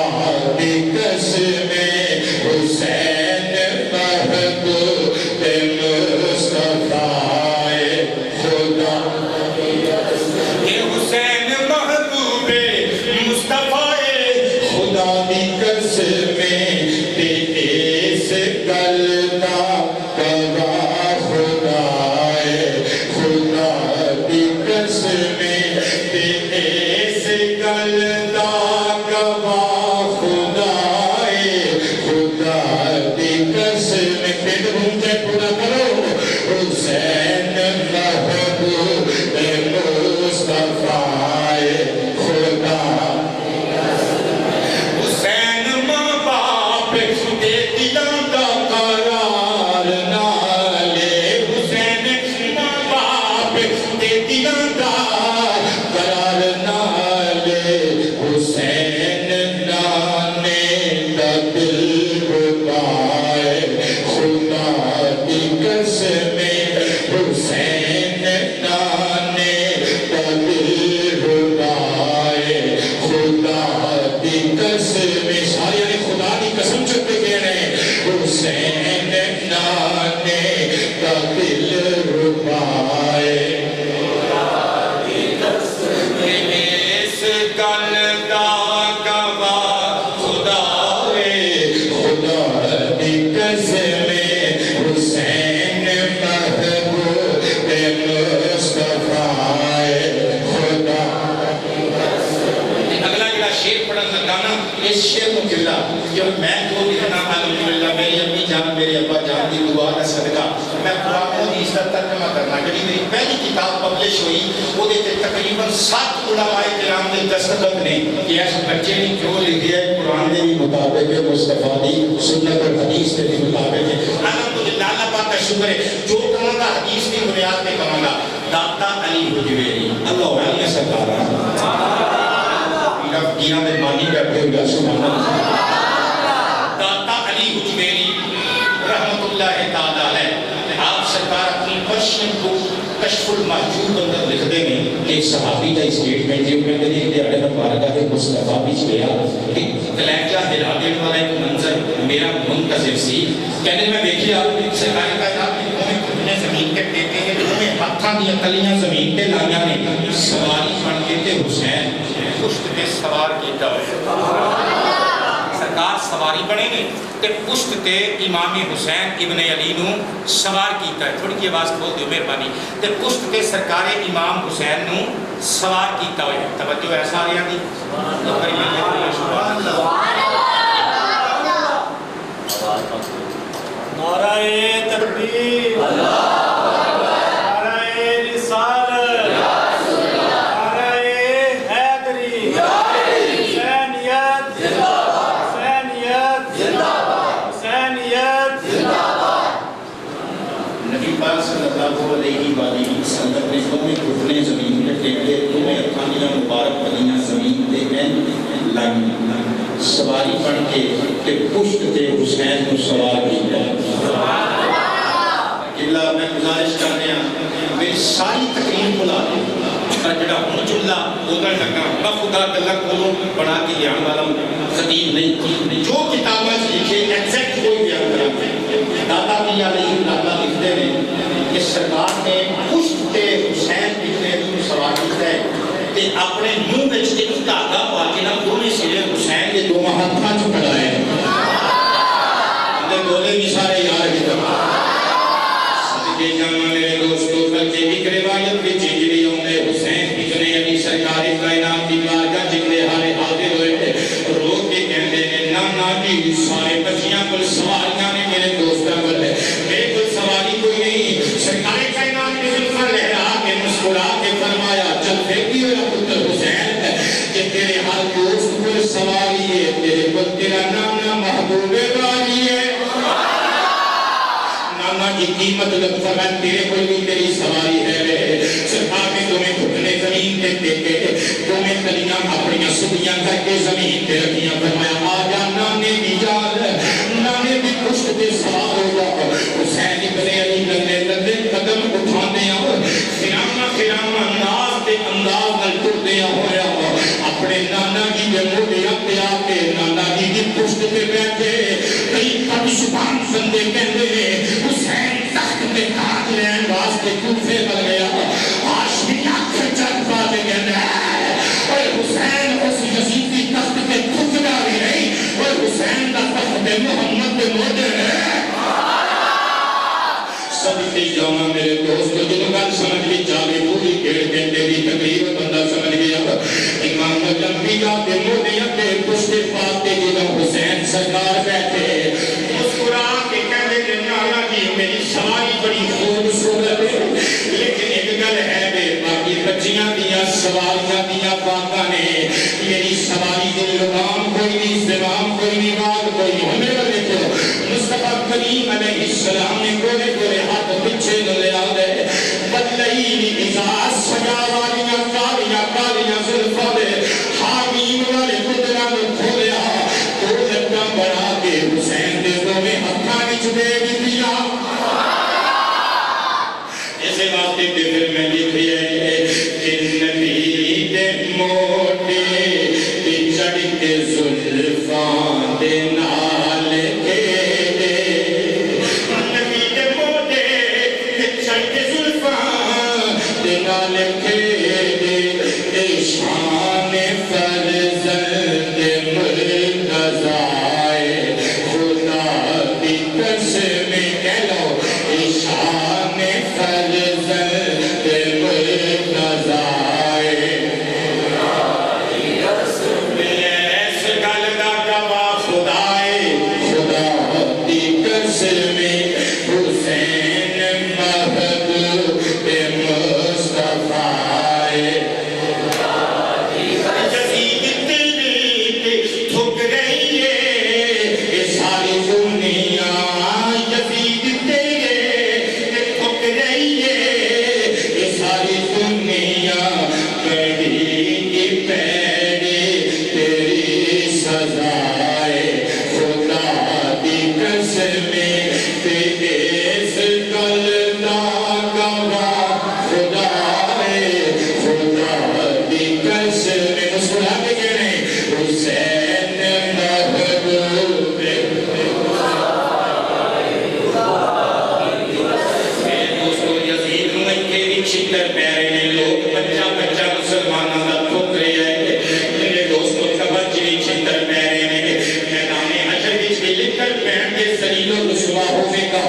دی قسم حسین محبوب مصطفیٰ خدا یہ حسین محبوب مصطفیٰ خدا دی قسم اس گل دا گواہ خدا خدا دی قسم اس گل دا گواہ خدا خدا دی قسم پھر مجھے پورا کرو حسین محبوب مصطفیٰ خدا حسین ماں باپ دے دلوں دا قرار نہ لے حسین ماں باپ دے دلوں دا قرار نہ لے حسین نانے دا دل ربائے خدا دی قسم حسین نانے دا دل ربائے خدا دی قسم سارے نے خدا دی قسم چکتے کہنے حسین نانے دا دل ربائے اس گل دا گواہ خدا خدا دی قسم حسین محبوب مصطفیٰ خدا اگلا جڑا شعر پڑھن لگا نا اس شعر کو کلا جب میں تو لکھنا الحمدللہ میری امی جان میرے ابا جان دی دعا کا صدقہ میں قرآن و حدیث کا ترجمہ کرنا جڑی میری پہلی کتاب پبلش ہوئی وہ تے تقریباً 7 علماء کرام نے دستخط نے کہ اس بچے نے جو لکھیا ہے قرآن کے مطابق ہے مصطفیٰ دی سنت اور حدیث کے مطابق ہے الحمدللہ اللہ پاک کا شکر ہے جو کہوں گا حدیث کی بنیاد پہ کہوں گا داتا علی حجویری اللہ علیہ سرکار دینا میں مانی کرتے ہوئے سبحان اللہ داتا علی حجویری رحمت اللہ تعالی علیہ آپ سرکار اپنی پرشن کو کشف المحجوب اندر لکھ دیں گے کہ صحابی کا اسٹیٹمنٹ جو کہتے ہیں کہ اڑے مبارکہ کے مصطفیٰ بھی گیا کہ کلیجہ ہلا دینے والا ایک منظر میرا منتظر سی کہنے میں دیکھیا سرکار کائنات نے دونوں گھٹنے زمین کے ٹیکے ہیں دونوں ہاتھاں دی تلیاں زمین تے لائیاں نے سواری بن کے تے حسین پشت تے سوار کیتا ہوئے سرکار سواری بنے نے تے پشت تے امام حسین ابن علی نو سوار کیتا ہے تھوڑی کی آواز کھول دیو مہربانی تے پشت تے سرکار امام حسین نو سوار کیتا ہوئے توجہ ہے ساریاں دی سبحان اللہ نعرہ تکبیر نعرہ رسالت نعرہ حیدری حسینیت حسینیت حسینیت نبی پاک صلی اللہ علیہ وآلہ وسلم نے دونوں گھٹنے زمین پہ ٹیکے دونوں ہتھاں مبارک بدیاں زمین تے این لائیں سواری بن کے کہ پشت تے حسین کو سوار کیا قبلہ میں گزارش کر رہے ہیں میری ساری تقریر بلا پر جڑا ہوں چلا ادھر لگا میں خدا گلا کو بنا کے لیان والا خطیب نہیں جو کتابیں لکھے ایگزیکٹ کوئی بیان کرا دادا کی علیہ دادا لکھتے ہیں کہ سرکار نے پشت تے حسین ابن علی سوار کیا ہے تے اپنے منہ وچ ایک دھاگا پا کے نہ دونوں سرے حسین کے دو ہاتھاں چ پڑائے اندے بولے بھی سارے یار کی طرح صدقے جاواں میرے دوستو بلکہ ایک روایت وچ جڑی اوندے حسین ابن علی سرکار کائنات دی بارگاہ جڑے ہارے حاضر ہوئے رو کے کہندے نے نانا جی سارے بچیاں کول سواریاں نے میرے دوستاں کول میرے کول سواری کوئی نہیں سرکار کائنات نے زلفاں لہرا کے مسکرا کے فرمایا چل پھیکی ہویا پتر حسین کہ تیرے ہر دوست کو سواری ہے تیرے کو تیرا نام محبوب والی ہے نانا جی کی مطلب فرمایا تیرے کو بھی تیری سواری ہے سرکار نے تمہیں گھٹنے زمین تے ٹیکے تمہیں تلیاں اپنی سبیاں کر کے زمین تے رکھیاں فرمایا آ جا نانے دی یاد نانے دی پشت تے سوار ہو جا حسین ابن علی لندے لندے قدم اٹھانے خیرامہ انداز تے انداز نل ٹردیا ہویا اپنے نانا جی دے موڈیاں تے آ کے نانا جی دی پشت تے بیٹھے کئی کٹ شبان بندے کہندے نے حسین تخت تے تاج لین واسطے کوفے بن گیا عاشقی آنکھ چل پا دے کہندا ہے اور حسین اس یزیدی تخت تے ٹھکدا بھی نہیں اور حسین دا تخت تے محمد دے موڈے ہے صدقے جاواں میرے دوستو جدوں گل سمجھ لی جاوے پوری ڈیڑھ گھنٹے دی تقریر بندہ سمجھ گیا امام الانبیاء دے موڈیاں تے پشت پاک تے جدوں حسین سرکار بیٹھے مسکرا کے کہندے نے نانا جی میری سواری بڑی خوبصورت ہے لیکن ایک گل ہے بے باقی بچیاں دیاں سواریاں دیاں باتاں نے میری سواری دے لگام کوئی نہیں زمام کوئی نہیں بات کوئی نہیں ہمیں نہ دیکھو مصطفیٰ کریم علیہ السلام نے گولے گولے ہاتھ پیچھے نہ لے آدھے بدلئی ازاز سجا والیاں کالیاں کالیاں زلفہ دے حامیم والے قدران کھولیا تو لگا بڑھا کے حسین دے دو میں ہتھاں وچ دے دیا ایسے واسطے تے پھر میں لکھ ہے کہ نبی دے موٹے تے چڑھ کے زلفاں دے نال کے نبی دے موٹے تے چڑھ کے زلفاں دے نال کے شان فرزند مرتضی خدا کی قسم کہہ لو شان فرزند مرتضی ذلیل و رسوا ہوے گا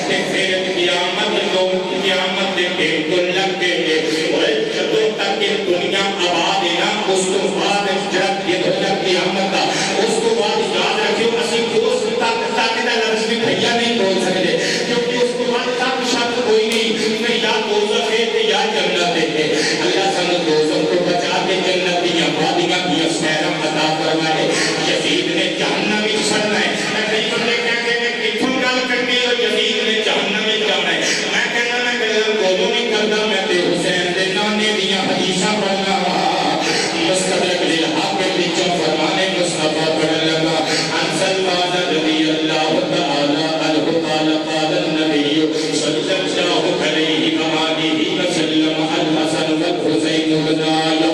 تے پھر قیامت دے دن تو لگ کے اور جدوں تک یہ دنیا آباد ہے نا اس تو بعد جب یہ دنیا قیامت دا اس تو بعد یاد رکھیو اسی اس تک دا لفظ بھی بھیا نہیں بول سکتے کیونکہ اس کے بعد تک شک کوئی نہیں کہ یا دوزخ ہے تے یا جنت ہے اللہ سانو دوزخ کو بچا کے جنت دی وادیاں دی سیرا عطا فرمائے یزید نے جہنم وچ سڑنا ہے کئی بندے کہتے ہیں کتھوں گل کرنی ہے یزید نے جہنم وچ جانا ہے میں کہنا میں گل بولو نہیں کردا میں تے حسین دے نانے دیاں حدیثاں پڑھنا وا مستدرک للحاکم وچ فرمانے مصطفی پڑھ لگا ان سلمان رضی اللہ تعالی عنہ قال قال النبی صلی اللہ علیہ وآلہ وسلم الحسن والحسین بن علی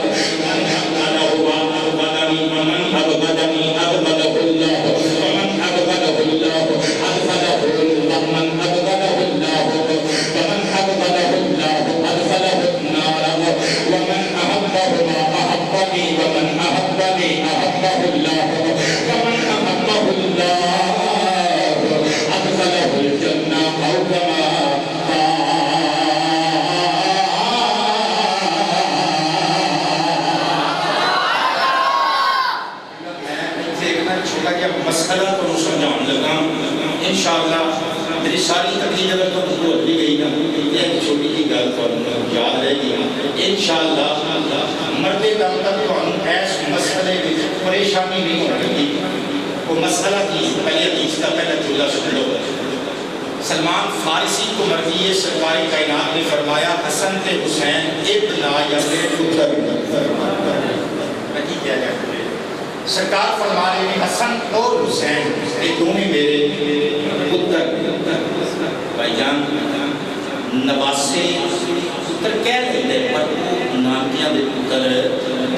مسئلہ کو سمجھاؤں لگا انشاءاللہ میری ساری تقریر اگر تو بھول بھی گئی نا ایک چھوٹی کی گل تو یاد رہے گی انشاءاللہ مرتے دم تک تو ایس مسئلے میں پریشانی نہیں ہوگی وہ مسئلہ کی پہلے حدیث کا پہلا جملہ سن لو سلمان فارسی کو مرضی سرکار کائنات نے فرمایا حسن تے حسین ابنا یا پتر میں کی کیا جائے سرکار فرما رہے ہیں حسن اور حسین یہ دونوں میرے پتر بھائی جان نواسے پتر کہہ رہے ہیں پر نانکیاں دے پتر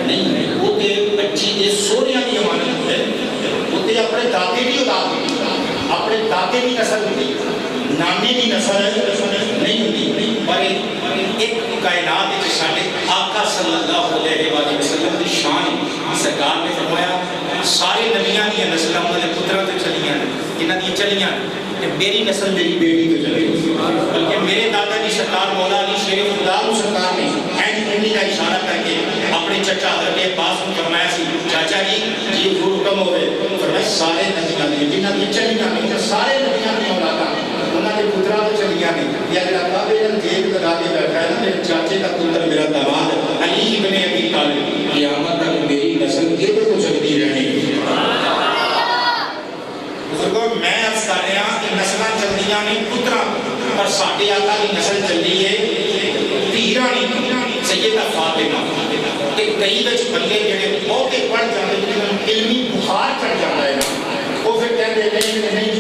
نہیں ہے وہ تے بچی دے سوریاں دی امانت ہے وہ تے اپنے دادے بھی اولاد اپنے دادے بھی نسل ہوتی نامی بھی نسل نہیں ہوتی پر ایک کائنات کے ساتھ آقا صلی اللہ علیہ وسلم کی شان سرکار نے فرمایا سارے نبیاں کی نسلیں انہوں نے پتروں سے چلیاں انہوں نے چلیاں میری نسل میری بیٹی تو چلے بلکہ میرے دادا جی سرکار مولا علی شیر خدا کو سرکار نے اینڈ کا اشارہ کر کے اپنے چچا حضرت عباس کو فرمایا سی چاچا جی یہ حکم ہوئے فرمایا سارے نبیاں نے جنہاں کی چلیاں نہیں سارے نبیاں کی اولاداں انہوں نے پترا تو چلیاں نہیں یہ اگر آپ نے دیکھ لگا کے بیٹھا ہے نا میرے چاچے کا پتر میرا داماد علی ابن ابی طالب قیامت تک میری نسل یہ تو چلتی رہنی بزرگوں میں عرض کر رہا کہ نسلیں چلدیاں نہیں پتراں پر ساڈے آقا کی نسل چلی ہے دھیرانی سیدہ فاطمہ کہ کئی وچ بندے جڑے بہتے پڑھ جاندے علمی بخار چڑھ جاتا ہے وہ پھر کہتے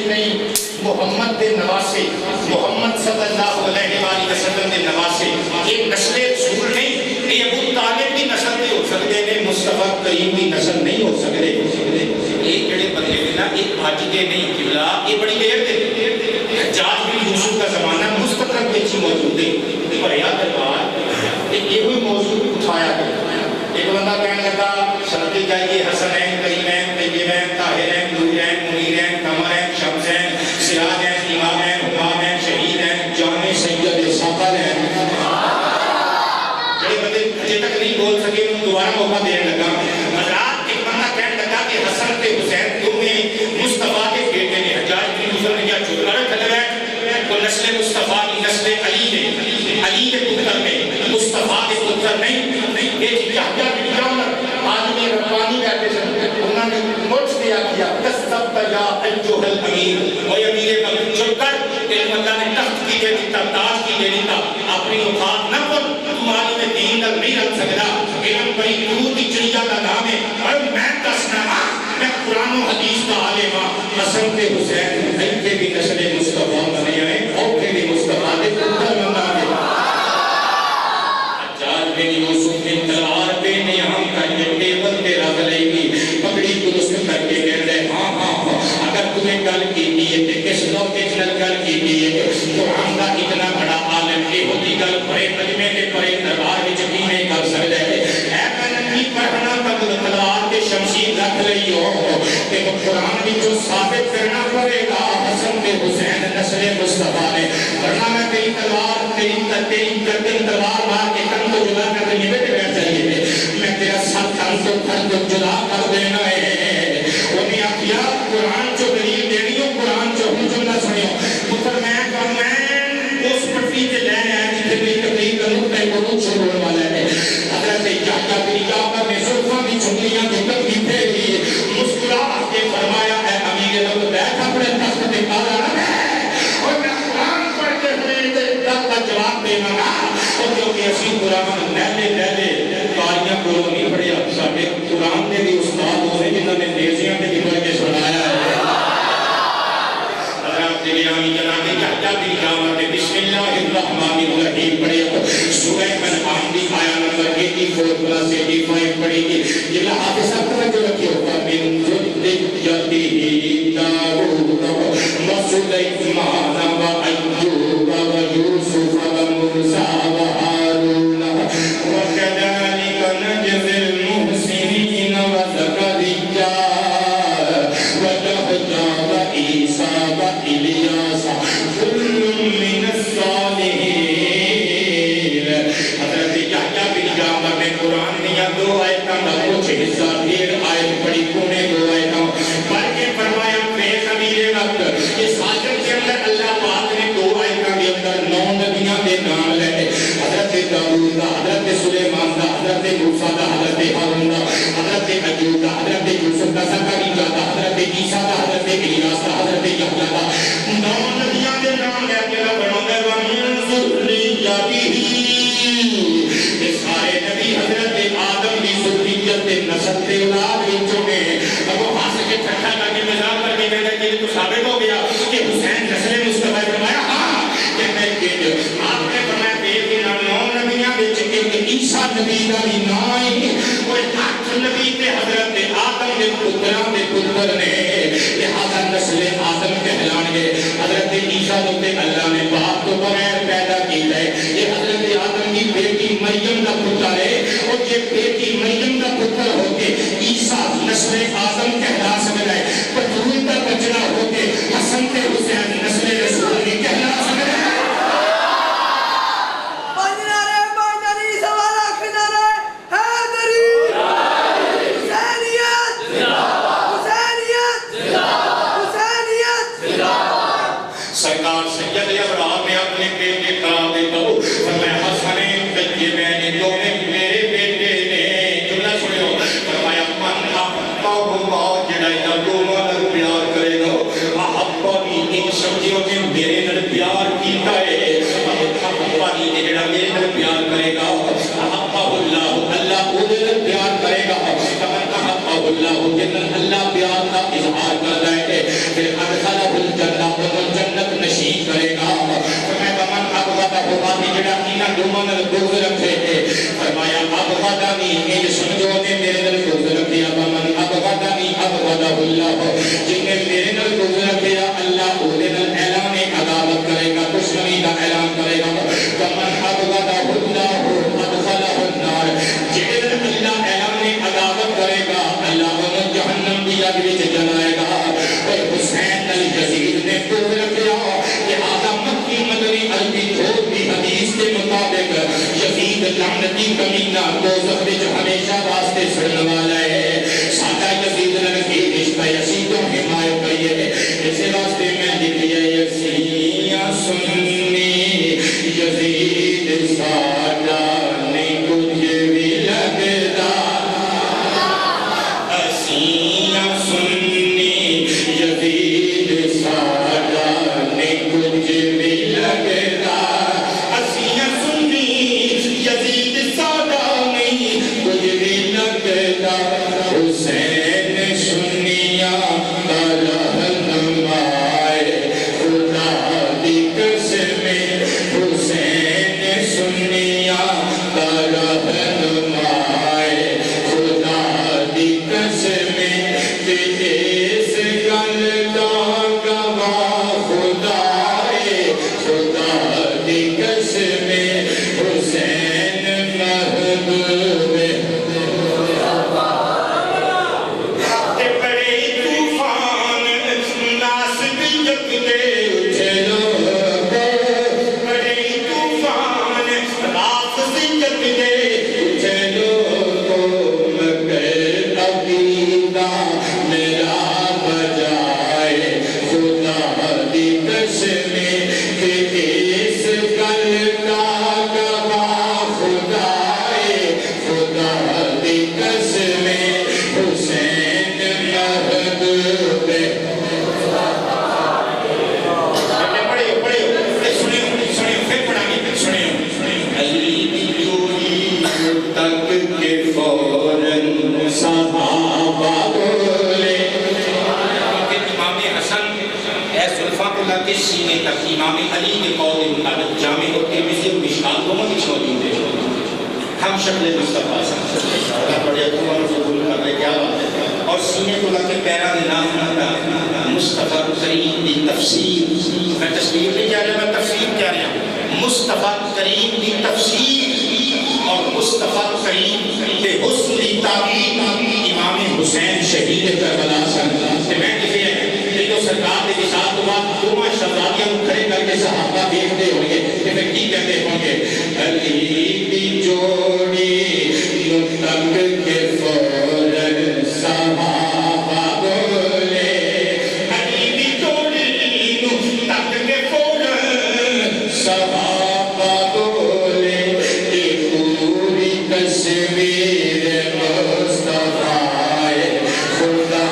نہیں محمد دے نواسے محمد صلی اللہ علیہ وآلہ وسلم دے نواسے یہ نسل رسول نہیں یہ ابو طالب کی نسل نہیں ہو سکتے ہیں مصطفیٰ کریم کی نسل نہیں ہو سکتے یہ جڑے بندے نے نا یہ آج کے نہیں قبلہ یہ بڑی دیر دے حجاج بن یوسف کا زمانہ مستقرب کے چی موجود ہے بھریا دربار یہ ہوئی موضوع اٹھایا گیا ایک بندہ کہنے لگا سنتی جائیے حسنین کریمین طیبین طاہرین نورین منیرین قمرین شمسین سراجین امامین حمامین شہیدین جان سید ساقل ہیں جڑے بندے مجھے تک نہیں بول سکے انہوں دوبارہ موقع دینے لگا حضرات ایک بندہ کہنے لگا کہ حسن تے حسین تمہیں مصطفیٰ کے بیٹے نے حجاج بن یوسف نے کیا چھوٹکارا کھلے ہیں وہ نسل مصطفیٰ کی نسل علی نے علی کے پتر میں مصطفیٰ کے پتر نہیں یہ چیزہ بن جامر آدمی ربانی بیٹھے سے انہوں نے مرچ دیا کیا کسبت یا ایجوہ الامیر وہ امیر مقبول چھوڑ کر کہ اللہ نے تخت کی دے دیتا تاج کی دے دیتا اپنی مخاط نہ کر تمہاری میں دین تک نہیں رکھ سکتا علم بڑی دور کی چڑیا کا نام ہے اور میں دسنا میں قرآن و حدیث کا عالم حسن کے حسین ان کے بھی نسل مصطفیٰ بنے ہیں اور کے بھی مصطفیٰ کے پتر بنا گے حجاج بن یوسف کے تلوار پہ نیام کر کے ٹیبل پہ رکھ لے گی پکڑی درست کر کے کہہ رہے ہاں اگر تمہیں گل کی ہے کہ کس لوگ کے جنل گل کی ہے قرآن کا اتنا بڑا عالم یہ ہوتی گل بڑے مجمع کے بڑے دربار میں بھی نہیں کر سکتے اے میں پڑھنا تک تلوار کے شمشیر رکھ رہی ہو کہ وہ قرآن بھی جو ثابت کرنا پڑے گا جدا کر دینا ہے انہیں آخیا قرآن چو دلیل دینی ہو قرآن چو ہوں جملہ سنیو پتر میں اس پٹی کے لے آیا جتنے بھی تقریب کروں تے قرآن شروع ہونے والا ہے حضرت یحییٰ بن جعفر نے زلفاں کی چنگلیاں کی تکلیفیں دی مسکرا کے فرمایا اے امیر ابو بیٹھ اپنے تخت پہ کھڑا رہے اور میں قرآن پڑھ کے میرے درد کا جواب دینا گا اور کیونکہ اسی قرآن لہلے کاریاں کو نہیں پڑھیا ساڈے قرآن نے بھی استاد ہوئے جنہوں نے نیزیاں تے بھی پڑھ کے سنایا ہے حضرت گرامی جناب یحییٰ بن جعفر نے بسم اللہ الرحمن الرحیم پڑھی سورہ انعام کی آیت نمبر 84+85 پڑھی گی یہ حافظ صاحب توجہ رکھیے من ذریته داؤد وسليمان وأيوب ويوسف وموسى وهارون وكذلك نجزي المحسنين وزكريا ويحيى وعيسى وإلياس كل من الصالحين حضرت یحییٰ بن جعفر نے قرآن دیا 2 آیتاں کا کچھ حصہ پھر آیت پڑھی کونے 2 آیتاں پڑھ کے فرمایا بے خمیر وقت اس حاجت کے اندر اللہ پاک نے 2 آیتاں کے اندر 9 نبیاں کے نام لے حضرت داؤد دا حضرت سلیمان دا حضرت موسیٰ دا حضرت ہارون دا حضرت ایوب دا حضرت یوسف دا زکریا دا حضرت عیسیٰ دا حضرت الیاس دا حضرت یحییٰ دا 9 نبیاں کے نام لے کے رب بناؤں گا وَمِن ذُرِّيَّتِهِ سارے نبی حضرت آدم کی ذریت نسل سے اولاد وچوں نے اب وہ ہنس کے ٹھٹھا کر کے مذاق کر کے کہتا کہ تو ثابت ہو گیا کہ حسین نسل مصطفیٰ فرمایا ہاں کہ میں آپ نے فرمایا کہ بھی نام 9 نبیاں وچ ایک عیسیٰ نبی دا بھی نام ہے وہ 8 نبی تے حضرت آدم دے پتراں دے پتر نے لہذا نسل آدم کہلان گے حضرت عیسیٰ تے اللہ نے باپ تو بغیر پیدا کیتا ہے یہ حضرت آدم کی بیٹی مریم کا پتر ہے اور یہ بیٹی مریم کا پتر ہو کے عیسیٰ نسل آدم کہلا سکتا ہے پتھول کا بچڑا ہو کے حسن تے حسین نسل رسول نہیں کہلا سکتا ہے سرکار سید ابراہیم نے اپنے بیٹے کا دیتا ہوں فرمایا حسنین بچے میں نے دو میں میرے بیٹے نے جملہ سنو فرمایا من احبہ جڑا دو مال پیار کرے گا احبہ بھی ان سمجھیوں نے میرے نال پیار کیتا ہے احبہ بھی جڑا میرے نال پیار کرے گا احبہ اللہ اللہ وہ نال پیار کرے گا احبہ اللہ جن اللہ پیار کا اظہار کرتا ہے پھر ادخلہ الجنہ جنت نشین کرے گا فرمایا بمن ابغضہ ہوگا جڑا انہاں دوواں نال بغض رکھے فرمایا ابغضنی یہ سمجھو نے میرے نال بغض رکھیا بمن ابغضنی ابغضہ اللہ جن نے میرے نال بغض رکھیا اللہ اودے نال اعلان عداوت کرے گا دشمنی کا اعلان کرے گا بمن ابغضہ اللہ ادخلہ النار جڑے اللہ اعلان عداوت کرے گا اللہ انہیں جہنم کی آگ وچ جلائے گا اور حسین یزید نے بغض رکھیا لہذا مکی مدنی عربی تھوڑ بھی حدیث کے مطابق یزید لعنتی کمینہ دوزخ وچ ہمیشہ واسطے سڑنے والا ہے سادہ یزید لڑکی رشتہ یزیدوں حمایت کریے اسے واسطے میں لکھیا یسیاں سنی یزید سادہ نہیں کچھ بھی لگتا اسیاں سنی یزید سادہ نہیں کچھ بھی لگتا اسیاں سنی یزید سادہ نہیں کچھ بھی لگتا حسین سنیاں کا رہنما خدا دی قسم حسین سنیاں کا رہنما خدا دی قسم اس گل دا گواہ خدا دی قسم حسین محبوب بڑے طوفان ناسبیت دے اچھلو بڑے طوفان رافضیت دے اچھلو مگر اب کر کے سینے تک امام علی کے قول مطابق جامع و ترمذی و مشکات دونوں کی موجود ہے. ہم شکل مصطفیٰ اللہ پڑھے تو ہم قبول کر رہے کیا بات ہے. اور سینے کو لا کے پیرا میں نام ہوتا مصطفیٰ کریم کی تفسیر. میں تصویر نہیں کہہ رہا, میں تفسیر کہہ رہا ہوں. مصطفیٰ کریم کی تفسیر اور مصطفیٰ کریم کے حسن کی تعبیر امام حسین شہید کربلا سے میں کسی ہے جو سرکار کے ساتھ بعد دونوں شہزادیاں کھڑے کر کے صحابہ دیکھتے ہوں گے کہ پھر کی کہتے ہوں گے علی کی جوڑی نتک کے فوراً صحابہ بولے علی کی جوڑی نتک کے فوراً صحابہ بولے ایک پوری تصویر مصطفیٰ خدا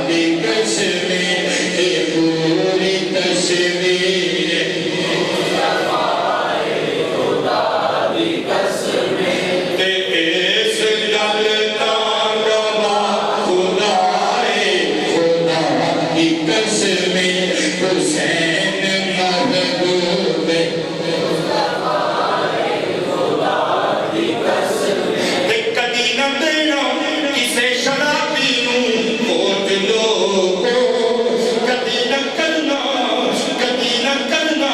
کی قسم ایک پوری تصویر خدا کی قسم کہ اس گل کا گواہ خدا کی قسم حسین محبوب کدی نہ دینا کسے شرابی نوں کوٹ لو کدی نہ کرنا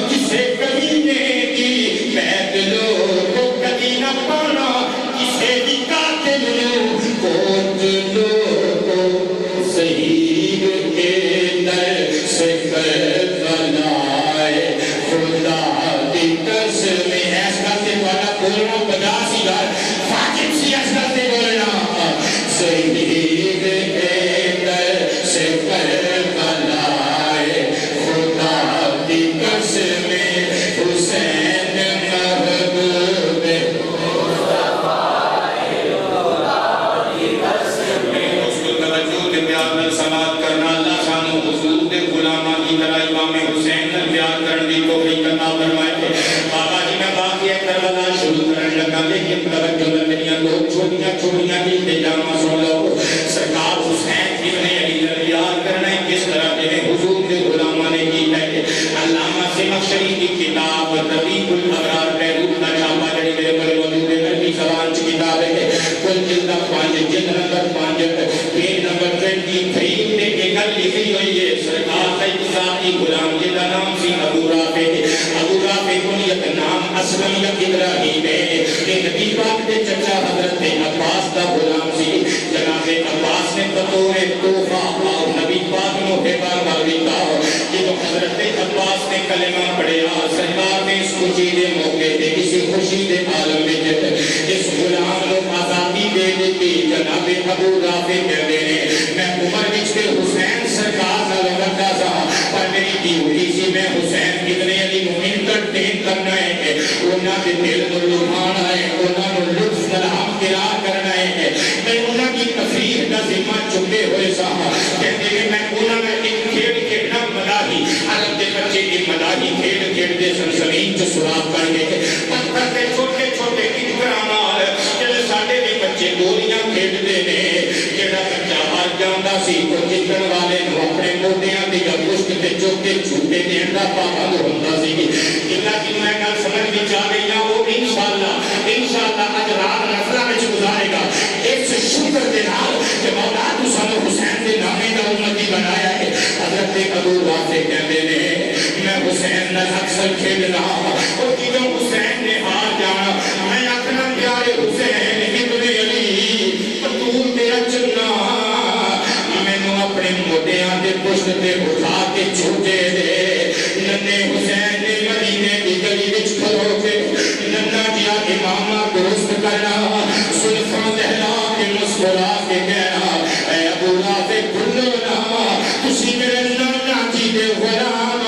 کسے کمینے کی پید لو کدی نہ پانا کسے بھی قاتل نوں کوٹ لو شہید کے در سے کربلائے خدا کی قسم ایس کرتے والا بولنا بدا سی گار فاطم سی ایس کرتے بولنا شہید کے در سے کربلائے خدا کی قسم حسین محبوب اس کو توجہ کے پیار میں سماعت کرنا اللہ سانو حضور کے غلامہ کی طرح امام حسین نے پیار کرنے کی توفیق عطا فرمائے. بابا جی میں باقی کربلا شروع کرنے لگا لیکن توجہ میں میری دو چھوٹیاں کی انتظامہ سن لو. سرکار حسین ابن علی پیار کرنا ہے کس طرح کے حضور کے غلامہ نے کی ہے. علامہ زمخشری کی کتاب طبیب الابرار بیروت کا چھاپا جڑی میرے بڑے موجود ہے عربی زبان کی کتاب ہے. کل جلد 5 جلد نمبر 5 پیج نمبر 23 میں ایک لکھی ہوئی ہے. سرکار کا ذاتی غلام جس کا نام سی ابو رافع کنیت نام اسلم یا ابراہیم ہے. نبی پاک کے چچا حضرت عباس کا غلام سی. جناب عباس نے بطور تحفہ اور نبی پاک کو ہبہ مغربا کہ حضرت عباس نے کلمہ پڑھیا. سرکار نے اس خوشی کے موقع تے اسی خوشی کے عالم میں اس غلام کو آزادی دے دیتی. جناب ابو رافع کہتے ہیں میں عمر وچ تے حسین سرکار نال وڈا سا پر میری ڈیوٹی سی میں حسین ابن علی نوں انٹرٹین کرنا ہے انہاں دے دل نوں لبھانا ہے انہاں نوں لطف سلام قرار کرنا ہے. میں انہاں کی تفریح کا ذمہ چکے ہوئے سا کہتے ہیں میں انہاں میں ایک کھیل کھیلنا مداحی عرب دے بچے کی مداحی کھیل کھیلتے سن زمین چ سوراخ کر کے پتھر تے چھوٹے چھوٹے اکرامات جڑے ساڈے دے بچے گولیاں کھیلتے نے. جڑا بچہ ہار جاندا سی تو جتن والے نوں اپنے موڈیاں دی گشت تے چوک کے جھوٹے دین دا پابند ہوندا سی. اللہ کی میں گل سمجھ وچ آ گئی ہے وہ انشاءاللہ اج رات نفلہ وچ گزارے گا اس شکر دے نال کہ مولا تو سانو حسین دے نامے دا امتی بنایا ہے. حضرت ابو رافع کہندے نے میں حسین نال اکثر کھیلنا اور جدوں حسین نے ہار جانا میں آکھنا پیارے حسین ابن علی تو تیرا چنا مینوں اپنے موڈیاں دے پشت تے اٹھا کے چھوٹے دے. ننے حسین نے مدینے دی گلی وچ کھلو کے ننا جیا امامہ درست کرنا سلفاں لہلا کے مسکرا کے کہنا اے ابو رافع بھولو نا تسی میرے نانا جی دے غلام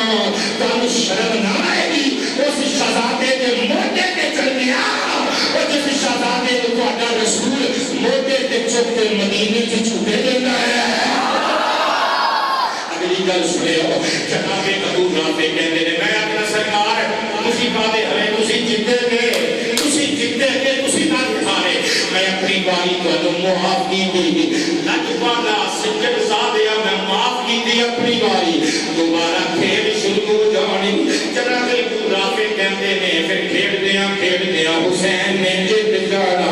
تانوں شرم نہ آئے گی اس شہزادے دے موڈے تے چلنے اور جس شہزادے کو تہاڈا رسول موڈے تے چک کے مدینے چ چھوٹے دینا ہے. اگلی گل سنو جناب ابو رافع کہندے نے میں اپنا سرکار تسی بادے ہمیں تسی جتے گے تسی نہ کھارے میں اپنی باری تو معاف کی تھی لج والا سجد زادیا میں معاف کی تھی اپنی باری دوبارہ کھیل شروع ہو جانی جناب رافع کہتے ہیں پھر کھیلدیاں حسین نے جت جانا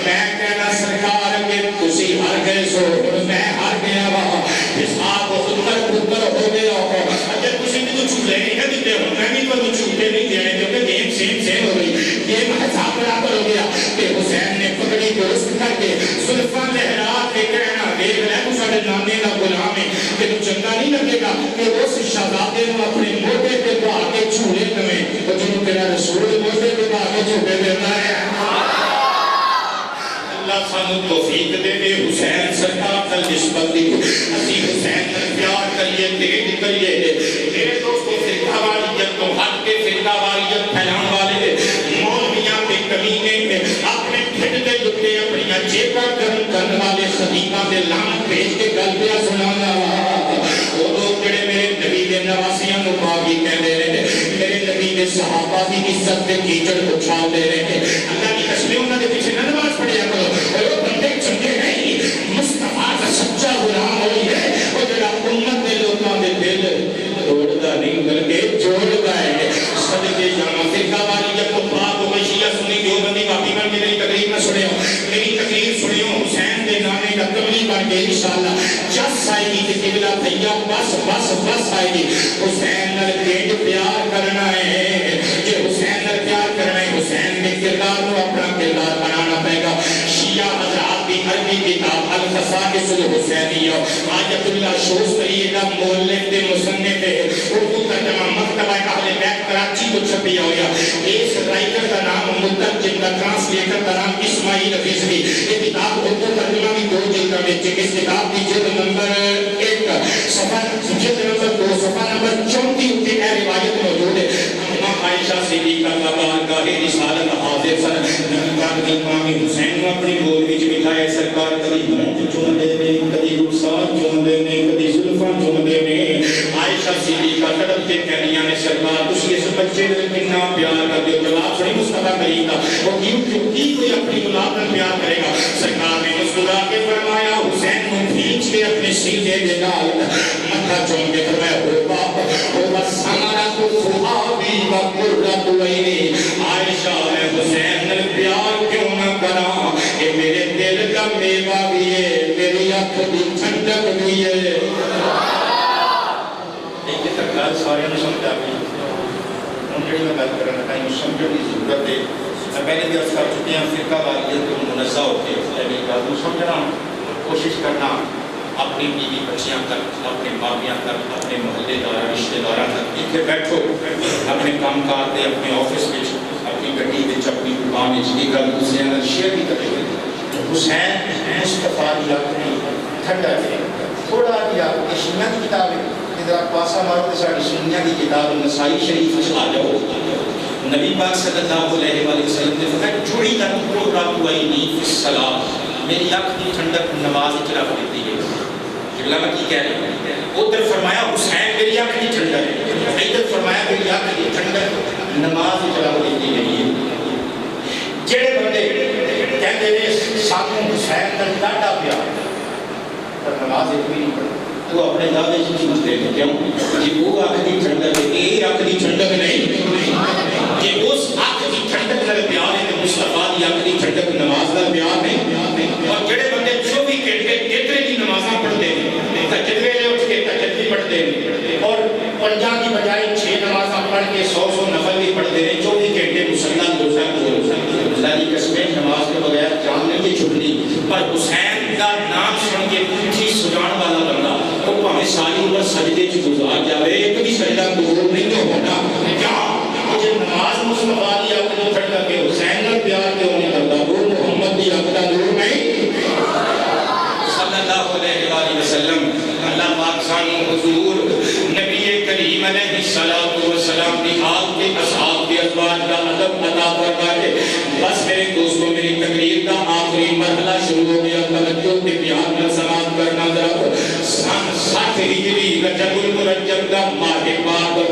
میں کہنا سرکار کہ تسی ہر گئے سو میں ہار گیا وا حساب پتر ہو گیا اگر تسی بھی چھوٹے نہیں دیتے ہو میں بھی تو چھوٹے نہیں دینے کیونکہ گیم سیم ہو گئی گیم حساب برابر ہو گیا کہ حسین نے پکڑی درست کر کے زلفاں لہرا کے کہنا دیکھ لے تو سارے نانے کا غلام ہے کہ تو چنگا نہیں لگے گا کہ اس شہزادے کو اپنے موٹے پہ بہا کے جھولے دیں اور جنہوں تیرا رسول موٹے پہ بہا کے جھولے دیتا ہے اللہ سانو توفیق دے دے حسین سرکار کا نسبت دی اسی حسین کا پیار کریے تیز کریے میرے دوستو فرقہ واریت تو ہٹ کے فرقہ واریت پھیلان والے مولویاں پہ کمینے میں اپنے پھٹتے جھٹے اپنی جیبا گرم کرنے والے خدیقہ دے لعنت بھیج کے گلبیاں سنانا وہ لوگ جڑے میرے نبی دے نواسیاں کو باغی کہہ دے رہے میرے نبی دے صحابہ کی عزت دے کیچڑ اچھال دے رہے اللہ کی قسمیں انہوں نے پیچھے نہ نماز پڑھیا کرو اور وہ بندے چنگے نہیں مصطفیٰ کا سچا غلام ہوئی ہے وہ جڑا امت دے لوگوں دے دل توڑتا نہیں بلکہ جوڑتا ہے صدقے جانا فرقہ واریت تو بات ہو گئی شیعہ سنی دیوبندی واقعی بن کے میری تقریر نہ سنیو میری تقریر سنیو حسین دے نانے کا تبلیغ بن کے انشاءاللہ جس آئے گی کہ قبلہ تھیا بس آئے گی حسین نال پیٹ پیار کرنا ہے کہ حسین نال پیار کرنا ہے حسین کے کردار کو اپنا کردار بنانا پڑے گا شیعہ حضرات کی عربی کتاب الخصائص الحسینیہ آیت اللہ شوستری کا مؤلف دے مصنف ہے اردو ترجمہ مکتبہ اہل بیت کراچی کو چھپیا ہوا اس رائٹر کا نام مترجم کا ٹرانسلیٹر کا نام اسماعیل رضوی یہ کتاب اردو ترجمہ بھی 2 جلدوں میں اس کتاب کی جلد نمبر 1 صفحہ جلد نمبر 2 صفحہ نمبر 34 تے یہ روایت موجود ہے اماں عائشہ صدیقہ کا بارگاہ رسالت حاضر سر نبی امام حسین نے اپنی گود وچ بٹھایا سرکار کبھی ہونٹ چومدے نے کبھی رخسار چومدے نے کبھی زلفاں چومدے نے عائشہ صدیقہ تڑپ کے کہنیاں نے سرکار تسی اس بچے نال کتنا پیار کرتے ہو جواب سنی مصطفیٰ کریم کا وہ کی کوئی اپنی اولاد نال پیار کرے گا سرکار نے مسکرا کے فرمایا حسین کو کھینچ کے اپنے سینے دے نال متھا چوم کے فرمایا ہوگا ثمرۃ فؤادی و قرۃ عینی عائشہ میں حسین نال پیار کیوں نہ کراں کہ میرے دل کا میوہ بھی ہے میری آنکھ کی ٹھنڈک بھی ہے ایک تکرار سارے نے سمجھا بھی ہم جڑی میں بات کرنا ہے سمجھنے کی ضرورت ہے پہلے بھی عرض کر چکے ہیں فرقہ واریت کو منازع ہوتے ہیں ایک بات سمجھنا کوشش کرنا اپنی بیوی بچیاں تک اپنے باغیاں تک اپنے محلے دار رشتے داراں تک اتنے بیٹھو اپنے کام کار دے اپنے آفس میں اپنی گڈی وچ اپنی دکان وچ یہ گل دوسرے نال شیئر بھی کرے حسین مصطفیٰ دی اپنی ٹھنڈا ہے تھوڑا جہا شیعہ کی کتاب ہے ادھر پاسا مارو تے ساڈی سنیاں دی کتاب نسائی شریف وچ آ جاؤ نبی پاک صلی اللہ علیہ وآلہ وسلم نے فرمایا جڑی دا قرۃ عینی فی الصلاۃ میری آنکھ کی ٹھنڈک نماز وچ رکھ دیتی ہے قبلہ میں کی کہہ رہا ہوں ادھر فرمایا حسین میری آنکھ کی ٹھنڈک ادھر فرمایا میری آنکھ کی ٹھنڈک نماز وچ رکھ دیتی گئی ہے جڑے بندے کہندے نے سانوں حسین نال ڈاڈا پیار پر نماز ایک بھی نہیں پڑھتے تو اپنے دعوے سے سمجھتے ہیں کیوں کہ وہ آنکھ کی ٹھنڈک ہے یہ آنکھ کی ٹھنڈک نہیں کہ اس آنکھ کی ٹھنڈک نال پیار ہے کہ مصطفیٰ دی آنکھ کی ٹھنڈک نماز نال پیار نہیں اور جڑے بندے 24 گھنٹے کتنے کی نمازاں پڑھتے ہیں تہجد ویلے اٹھ کے تہجد بھی پڑھتے ہیں اور 50 کی بجائے 6 نمازاں پڑھ کے 100 نفل بھی پڑھتے ہیں 24 گھنٹے مسلمان روزہ اللہ کی قسمیں نماز کے بغیر جان نہیں کی چھٹنی پر حسین کا نام سن کے پوچھی سجان والا بندہ وہ پاویں ساری عمر سجدے چ گزار جاوے ایک بھی سجدہ قبول نہیں تو ہونا کیا مجھے نماز مصطفیٰ دی اپنی ٹھنڈا کے حسین نال پیار کیوں نہیں کرتا وہ محمد دی اپنا نور نہیں صلی اللہ علیہ وآلہ وسلم اللہ پاک سانو حضور نبی کریم علیہ الصلوۃ والسلام کی حال کے اصحاب کے ازواج کا ادب عطا فرمائے بس میرے دوستوں میری تقریر کا آخری مرحلہ شروع ہو گیا توجہ کے پیار میں سلام کرنا ذرا سن 7 ہجری رجب المرجب کا ماہ پاک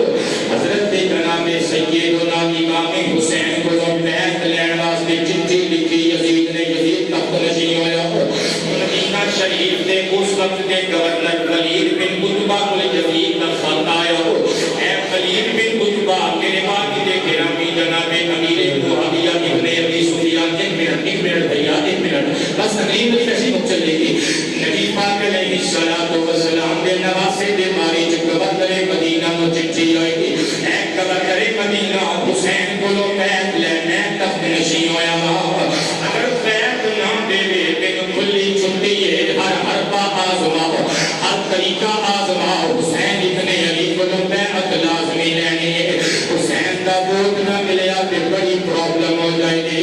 حضرت جناب سیدنا امام حسین کو بیعت لینے واسطے چٹھی لکھی یزید نے یزید تخت نشین ہویا مدینہ شریف دے اس وقت دے گورنر ولید بن قطبہ کو یزید کا خط آیا ہو، اے خلیل بن عتبہ میرے والد گرامی جناب امیر معاویہ ابن ابی سفیان، ایک منٹ بھیا، ایک منٹ بس تقریر نہیں تشریف چلے گی. نبی پاک علیہ الصلوۃ والسلام دے نواسے دے بارے چ گورنر مدینہ نو چٹھی آئی گی. اے گورنر مدینہ حسین کولو بیعت لے، میں تخت نشین ہویا وا، اگر بیعت نہ دے مینوں کھلی چھٹی ہے، ہر بات آزماؤ، ہر طریقہ آزماؤ، حسین ابن علی کولو بیعت لازمی لینی ہے. حسین دا ووٹ نہ ملیا تے بڑی پرابلم ہو جائے گی.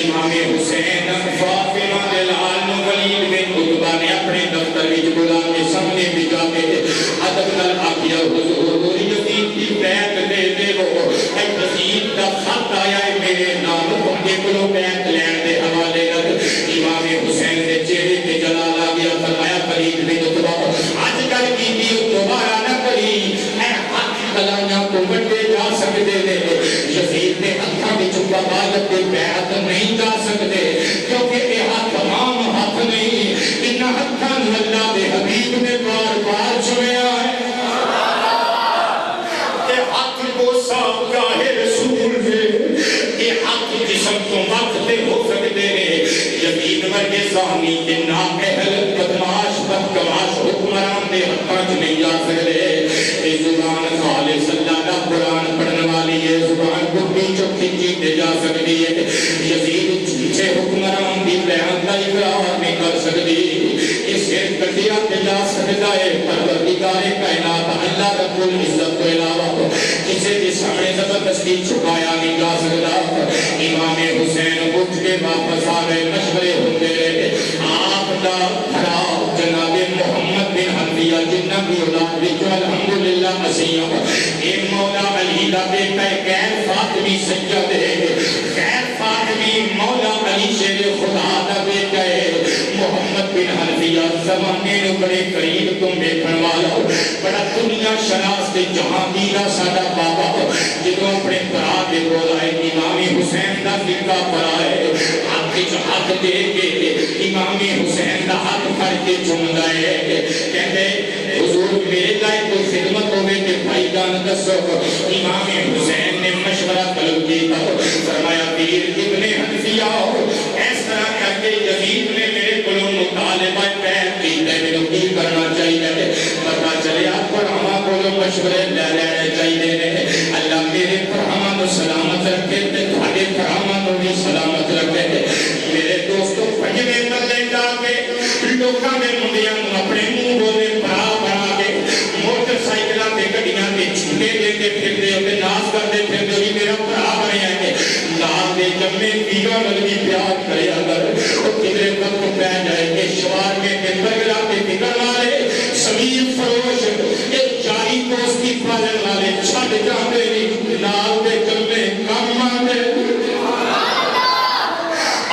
امام حسین فاطمہ دے لال نو ولید بن عتبہ نے اپنے دفتر وچ بلا کے سامنے بٹھا کے ادب نال آکھیا، حضور یزید دی بیعت دے دیو، اے یزید دا خط آیا ہے میرے نام، تمے کولو بیعت لین دے حوالے نال. امام حسین دے چہرے تے جلال آ گیا، فرمایا ولید بن عتبہ اج کل کیتی دوبارہ نہ کری، اے ہاتھ کلائیاں تو وڈے جا سکتے نے، یزید نے ہاتھاں وچ بغاوت دی بیعت نہیں جا سکتے، کیونکہ یہ ہاتھ تمام ہاتھ نہیں، ان ہاتھاں نوں اللہ دے حبیب نے بار بار چھویا ہے. یہ ہاتھ کو صاف گاہے رسول ہے، یہ ہاتھ جسم تو وقت تے ہو سکتے ہیں. یزید ورگے زانی کے نااہل بدماش بدکماش حکمران دے ہاتھاں چ نہیں جا سکتے. یہ زبان خالص اللہ کا قرآن پڑھنے والی ہے، زبان گڈی چوکی جیتے جا سکتی ہے. یزید جھوٹے حکمران دی بیعت کا اقرار نہیں کر سکتی، اس سے کٹیا تے جا سکتا ہے پروردگار کائنات اللہ رب العزت کو علاوہ کسی کے سامنے زبردستی چھپایا نہیں جا سکتا. امام حسین اٹھ کے واپس آ گئے، مشورے ہوتے رہے. آپ دا بھرا جناب محمد بن حنفیہ جنہ کی اولاد وچ الحمدللہ مسیح اے مولا علی دا بیٹا غیر فاطمی سید ہے، غیر فاطمی مولا علی شیر خدا دا بیٹا ہے. محمد بن حنفیہ زمانے نو بڑے قریب تو دیکھن والا، بڑا دنیا شناس تے جہانگیرہ ساڈا بابا، جدوں اپنے بھرا دے کول آئے امام حسین دا نکاح پڑھائے، ہاتھ وچ ہاتھ دے کے امام حسین دا ہاتھ پھڑ کے چومدا ہے، کہندے حضور میرے لائے کوئی خدمت ہوے تے بھائی جان دسو. امام حسین نے مشورہ طلب کیا، فرمایا پیر ابن حنفیہ اس طرح کر کے یزید نے میرے کولوں مطالبہ بیعت کیتا ہے، مینوں کی کرنا چاہیے؟ پتہ چلیا پڑھاواں کولوں مشورے لے لینے چاہیے نے. اللہ میرے پڑھاواں نوں سلامت رکھے تے تہاڈے پڑھاواں نوں بھی سلامت رکھے. میرے دوستو پنجویں تلے جا کے لوکاں دے منڈیاں نوں اپنے منہ بولے بھرا بنا کے موٹر سائیکلاں تے گڈیاں تے جھوٹے دیندے پھردے تے ناز کردے پھردے بھی میرا بھرا بنیا ہے. لال دے جمے پیرا نال بھی پیار کرے، اگر او کدھر وقت پہ جائے کہ شوار کے برگرا کے بگڑ والے سمیر فروش ایک جاری دوستی پالن والے چھڈ جاندے نہیں، لال دے جمے کم آندے.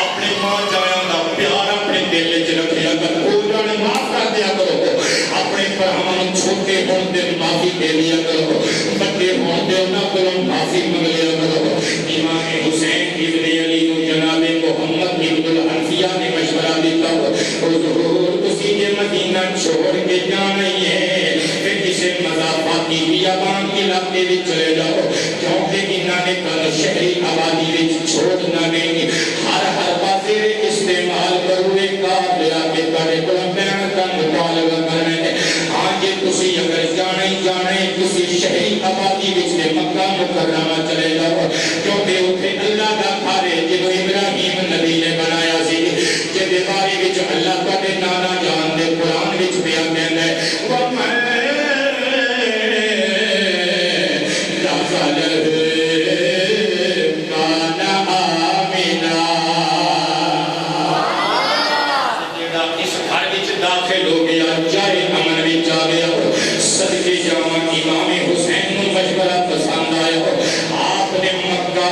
اپنے ماں جایا دا پیار اپنے دل وچ رکھیا کر، اوہناں نوں معاف کر دیا کرو. اپنے بھراواں نوں چھوٹے ہون تے معافی دے دیا کرو، بڑے ہون تے انہاں کولوں معافی منگ لیا کرو. امام حسین ابن علی نوں جناب محمد بن حنفیہ نے مشورہ دیتا، حضور تسی یہ مدینہ چھوڑ کے جانا ہی ہے، پھر کسی مضافاتی بیابان علاقے وچ چلے جاؤ، کیونکہ انہاں نے کل شہری آبادی وچ چھوڑنا نہیں. ہر بازے استعمال کرو ایک کار لیا کے تارے کو بیان کا مطالبہ کرنے. ہاں جی تسی اگر جانا ہی جانا ہے کسی شہری آبادی وچ مکہ مکرمہ چلے جاؤ، کیونکہ اتنے اللہ کا گھر ہے جنوں ابراہیم نبی نے بنایا سی، جے بارے وچ اللہ تواڈے نانا جان دے قرآن وچ بیان کہندا ہے وَمَن دخلہ کان آمنا. جیڑا اس گھر وچ داخل ہو گیا جائے امن وچ آ گیا. صدقے جاواں امام حسین نوں مشورہ پسند آیا، آپ نے مکہ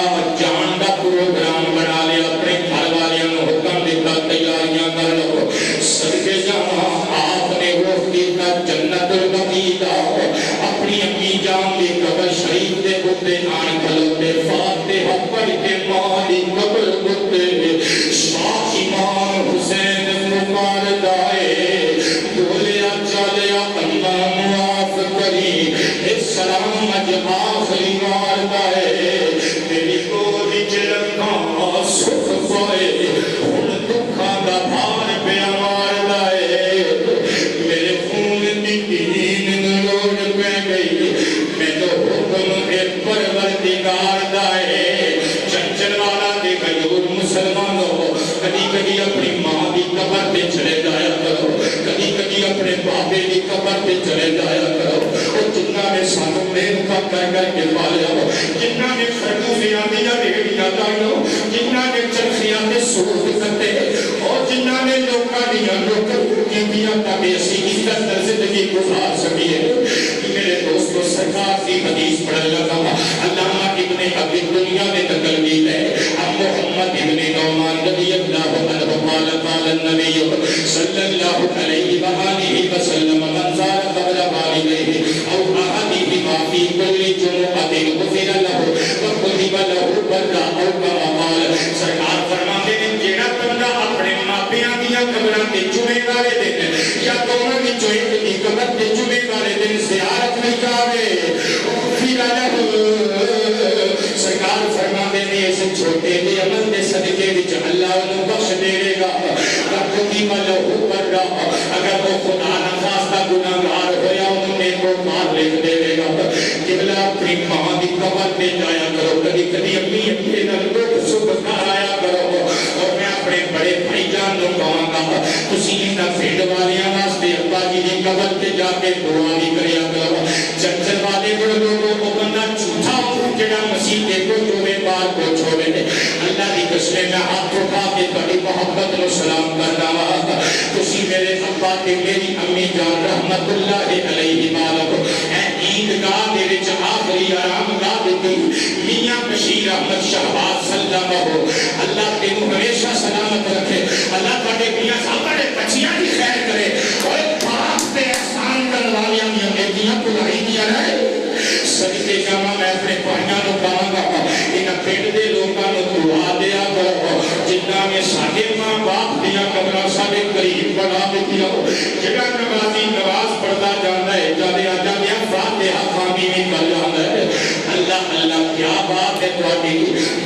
میں گئی میں تو حکم اے پروردگار دائے چنچل والا دے غیور مسلمانوں کدی کدی اپنی ماں دی قبر پہ چلے جایا کرو کدی کدی اپنے بابے دی قبر پہ چلے جایا کرو اور جنہ نے سانوں محنت کر کر کے پالیا ہو جنہ نے خرگوشیاں دیا ریڑیاں لائیو جنہ نے چرخیاں تے سوٹ کتے اور جنہ نے لوکاں دیاں لوکاں کی دیا تاکہ اسی عزت در زندگی گزار سکیے میرے دوستو سرکار کی حدیث پڑھ لگا علامہ ابن ابی دنیا نے نقل کی ہے اب محمد ابن نعمان رضی اللہ عنہ قال قال النبی صلی اللہ علیہ وآلہ وسلم من زار قبر والديه او احدهما في كل جمعة غفر له وكتب له برا او كما قال سرکار فرماتے ہیں جیڑا بندہ اپنے ماپیاں دیاں قبراں تے جمعے والے دن یا دونوں وچوں ایک دی قبر تے جمعے والے دن زیارت نہیں کرے غفر له سرکار فرماتے ہیں اس چھوٹے دے عمل دے صدقے وچ اللہ انہوں بخش دے گا وکتب له برا اگر وہ خدا نہ خواستہ گناہگار ہویا انہوں نے کو مار لکھ دے گا قبلہ اپنی ماں دی قبر پہ جایا کرو کدی کدی اپنی اپنے لوگ سبکار آیا کرو اور میں اپنے بڑے بھائی جان نو کہاں گا تسی انہاں پھینڈ والیاں واسطے ابا جی دی قبر پہ جا کے دعا بھی کریا کرو چنچل والے بڑے لوگوں کو بندہ جھوٹا جڑا مسیح کے کو جوے بار کو چھوڑے اللہ دی قسمیں میں ہاتھ اٹھا کے بڑی محبت نو سلام کرنا وا تسی میرے ابا تے میری امی جان رحمت اللہ علیہ مالک اے عیدگاہ دے وچ آخری آرام گاہ دتی میاں بشیر احمد شہباز سلام ہو اللہ تینوں ہمیشہ سلامت رکھے اللہ تواڈے میاں صاحب دے بچیاں دی خیر کرے اور پاک تے احسان کرن والیاں میاں بیٹیاں بھلائی دیاں رہے صدقے جاواں میں اپنے بھائیاں نو کہاں گا انہاں پنڈ دے لوکاں نو دعا دیا کرو جنہاں نے ساڈے ماں باپ دیاں قبراں ساڈے قریب بنا دتیاں جڑا نمازی نماز پڑھدا جاندا ہے جاندے جاندے فاتحہ خوانی بھی کر جاندا ہے اللہ اللہ کیا بات ہے تواڈی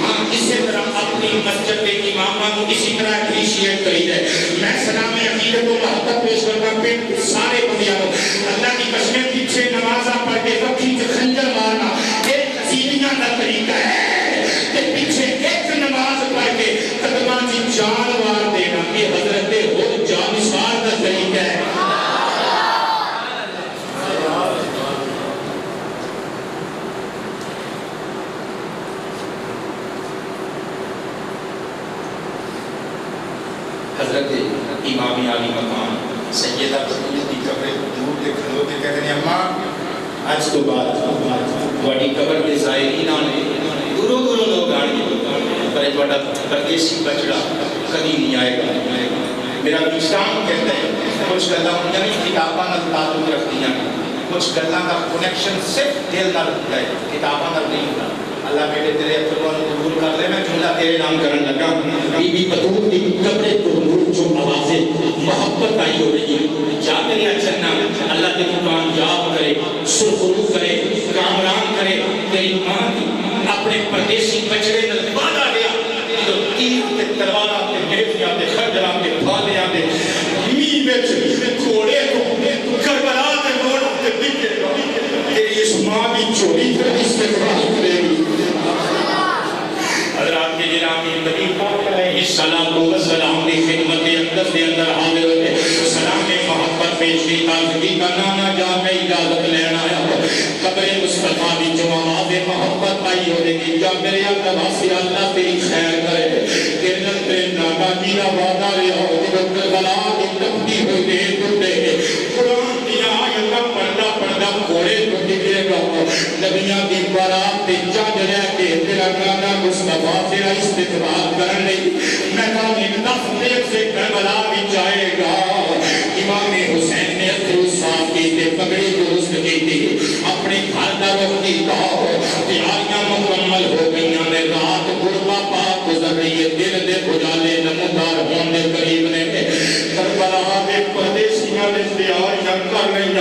ہاں اسی طرح اپنی مسجد کے اماماں کو اسی طرح اپریشیٹ کری ہے میں سلام عقیدت و محبت پیش کرتا پنڈ سارے بندیاں کو اللہ کی قسمیں پیچھے نمازاں پڑھ کے وقتی خنجر مارنا ایک قصیدیاں کا طریقہ ہے کہ پیچھے ایک نماز پڑھ کے قدماں کی جان وار دینا یہ حضرت خود جانشار کا طریقہ ہے حضرت امام علی مقام سیدہ بطول کی قبر دور دے کھلوتے کہتے ہیں اماں آج تو بعد بڑی قبر کے زائرین آنے دوروں دوروں لوگ آنے پر ایک بڑا پردیسی بچڑا کبھی نہیں آئے گا میرا ویشان کہتا ہے کچھ گلہ یعنی کتاباں نہ تعلق رکھ دیا کچھ گلہ کا کنیکشن صرف دل نہ رکھتا ہے کتاباں نہ نہیں ہوتا اللہ بیٹے تیرے افرمان کو قبول کر لے میں جملہ تیرے نام کرن لگا بی بی بطول کی قبر پر جو آوازیں محبت آئی ہو رہی ہے جا میری اچھنا اللہ کے قرآن یاد کرے سرخرو کرے کامران کرے تیری ماں کی اپنے پردیسی بچڑے نلواد آ گیا تو تیر کے تلوارہ کے نیفیاں کے خرجرہ کے بھالیاں کے می بیچ کھوڑے کو کربلا کے موڑ کے بکے تیری اس ماں کی چوری پر اس کے قرآن کرے گی حضرات کے جنابی نبی پاک علیہ السلام کی خدمت اقدس کے اندر حاضر ہوئے سلام محبت پیش کی تازگی کا نانا جا میں اجازت لینا آیا قبر مصطفیٰ بھی جو آواز محبت آئی ہو رہی جا میرے اقدس اللہ تیری خیر کرے کرنت پہ نانا جینا وعدہ رہا ہو دیکھ بلا کی تبدی ہوئی دے ٹوٹے قرآن دیا آیتہ پردہ کھوڑے تو نکلے گا نبیاں کی بارات تے جج رہ کے تیرا نانا مصطفیٰ تیرا استقبال کر لئی میدان تفریق سے کربلا بھی جائے گا امام حسین نے اترو صاف کی تے پگڑی درست کی تھی اپنے گھر کا رخ کیتا تیاریاں مکمل ہو گئیاں نے رات غربہ پاک گزر رہی ہے دل دے اجالے نمودار ہون دے قریب نے کربلا دے پردیسیاں نے تیاریاں کر رہی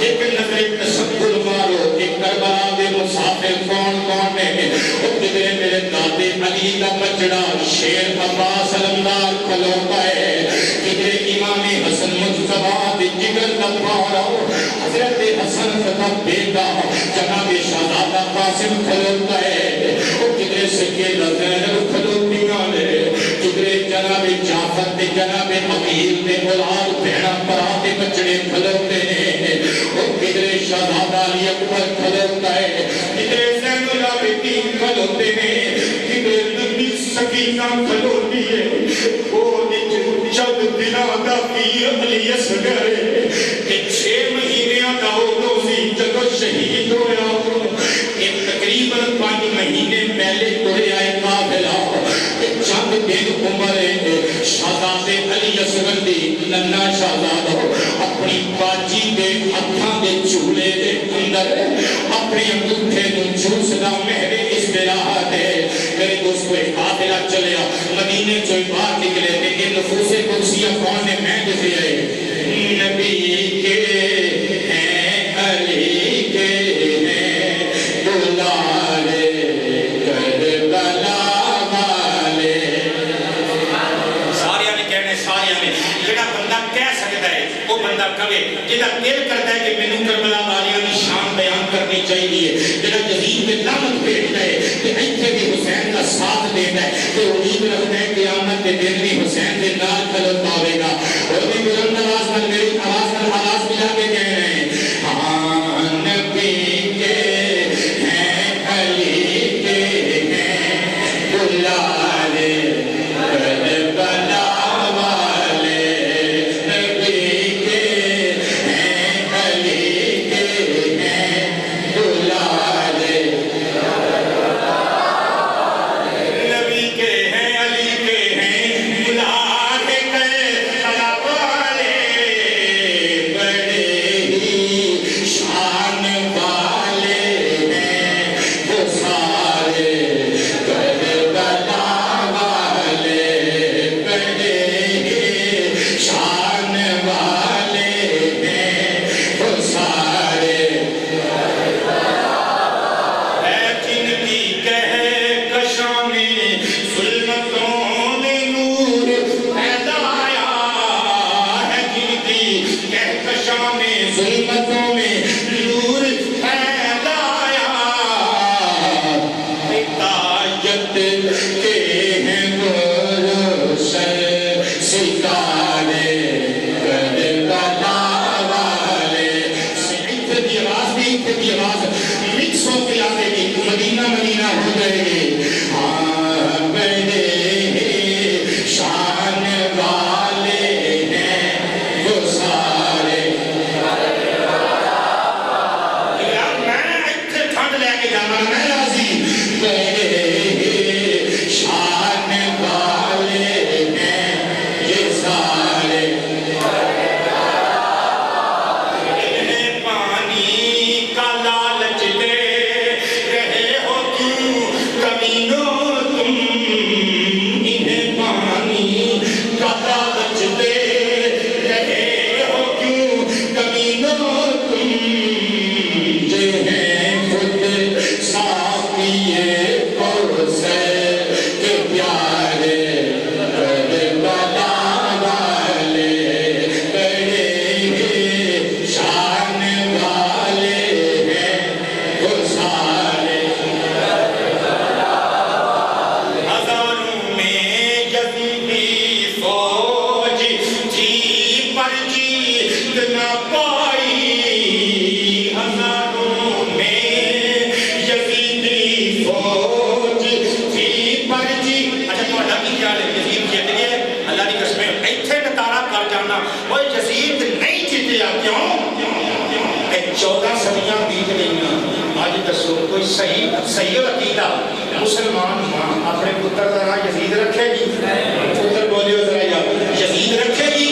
ایک نظر تشکل مارو ایک کربلا دے مسافر کون کون نے کدھرے میرے دادے علی کا بچڑا شیر عباس علمدار کھلوتا ہے کدھرے امام حسن مجتبی دے جگر کا پہاڑا حضرت حسن کا بیٹا جناب شہزادہ قاسم کھلوتا ہے، وہ کدھر سکینہ زینب کھلوتی والے، کدھر جناب جعفر تے جناب عقیل تے اولاد بہنا برا تے بچڑے کھلوتے ہیں، وہ کدھر شہزادہ علی اکبر کھلوتا ہے، کدھر زین العابدین کھلوتے ہیں، کدھر نبی سکینہ کھلوتی ہے، وہ چند دنوں دا کی علی اصغر کہ 6 مہینے دا روزی جدو شہید ہویا، ایک تقریباً 5 مہینے پہلے کوئی آئے قافلہ، چند دن عمر شہزادے علی اصغر دی ننا شہزادہ اپنی باجی دے ہتھاں دے چولے دے اندر اپنی انگوٹھے نو چوسدا مہر استراحت ہے۔ میرے دوستو ایک قافلہ چلیا، مدینے سے باہر نکلے تے یہ نفوس قدسیہ کون نے میں دے آئے، نبی کے ہیں علی کے ہیں دلارے کربلا والے۔ سارے نے کہنے سارے نے جڑا بندہ کہہ سکتا ہے وہ بندہ کہے، جڑا دل کرتا ہے کہ مینوں کربلا والیاں دی شان بیان کرنی چاہیے، جڑا یزید پہ لعنت بھیجتا ہے کہ ایتھے بھی حسین کا ساتھ دیتا ہے تو امید رکھتا ہے قیامت کے دن بھی حسین کے نال کھلوتا ہوئے گا۔ اور بھی بلند آواز میں میری آواز میں آواز ملا کے کہہ رہے ہیں، ہاں نبی کے ہیں علی کے ہیں دلارے کربلا والے، نبی کے ہیں علی کے ہیں دلارے، نبی کے ہیں علی کے ہیں دلارے کربلا والے، بڑے ہی شان والے ہیں وہ سارے کربلا والے، بڑے ہی شان والے ہیں وہ سارے۔ اے جن کی کہکشاں میں ظلمتوں نے نور پھیلایا، ہے جن کی کہکشاں میں ظلمتوں میں نور پھیلایا، ہدایت کے ہیں وہ روشن ستارے کربلا والے۔ ایتھے دی آواز بھی ایتھے دی آواز مکس ہو کے آئے گی، مدینہ مدینہ ہو جائے گی۔ ہاں بڑے ہی شان والے ہیں وہ سارے۔ یار میں ایتھے ٹھنڈ لے کے جانا، میں راضی، بڑے ہی شان والے ہیں یہ سارے۔ انہیں پانی کا لالچ دے رہے ہو کیوں کمینوں تم، انہیں پانی کا لالچ دے رہے ہو کیوں کمینوں تم، یہ ہیں خود ساقیے کوثر کے پیارے کربلا والے، بڑے ہی شان والے ہیں وہ سارے۔ ہزاروں میں یزیدی فوج جی پر جیت نہ پائی، ہزاروں میں یزیدی فوج جی پر جی۔ اچھا تھوڑا کی خیال ہے یزید جیت گئے؟ اللہ کی قسم ایتھے نتارا کر جانا، وہ یزید نہیں جیتیا کیوں؟ 14 صدیاں بیت گئیاں، آج دسو کوئی صحیح عقیدہ مسلمان ماں اپنے پتر کا نام یزید رکھے گی؟ پتر بولے ہو ذرا یار، یزید رکھے گی؟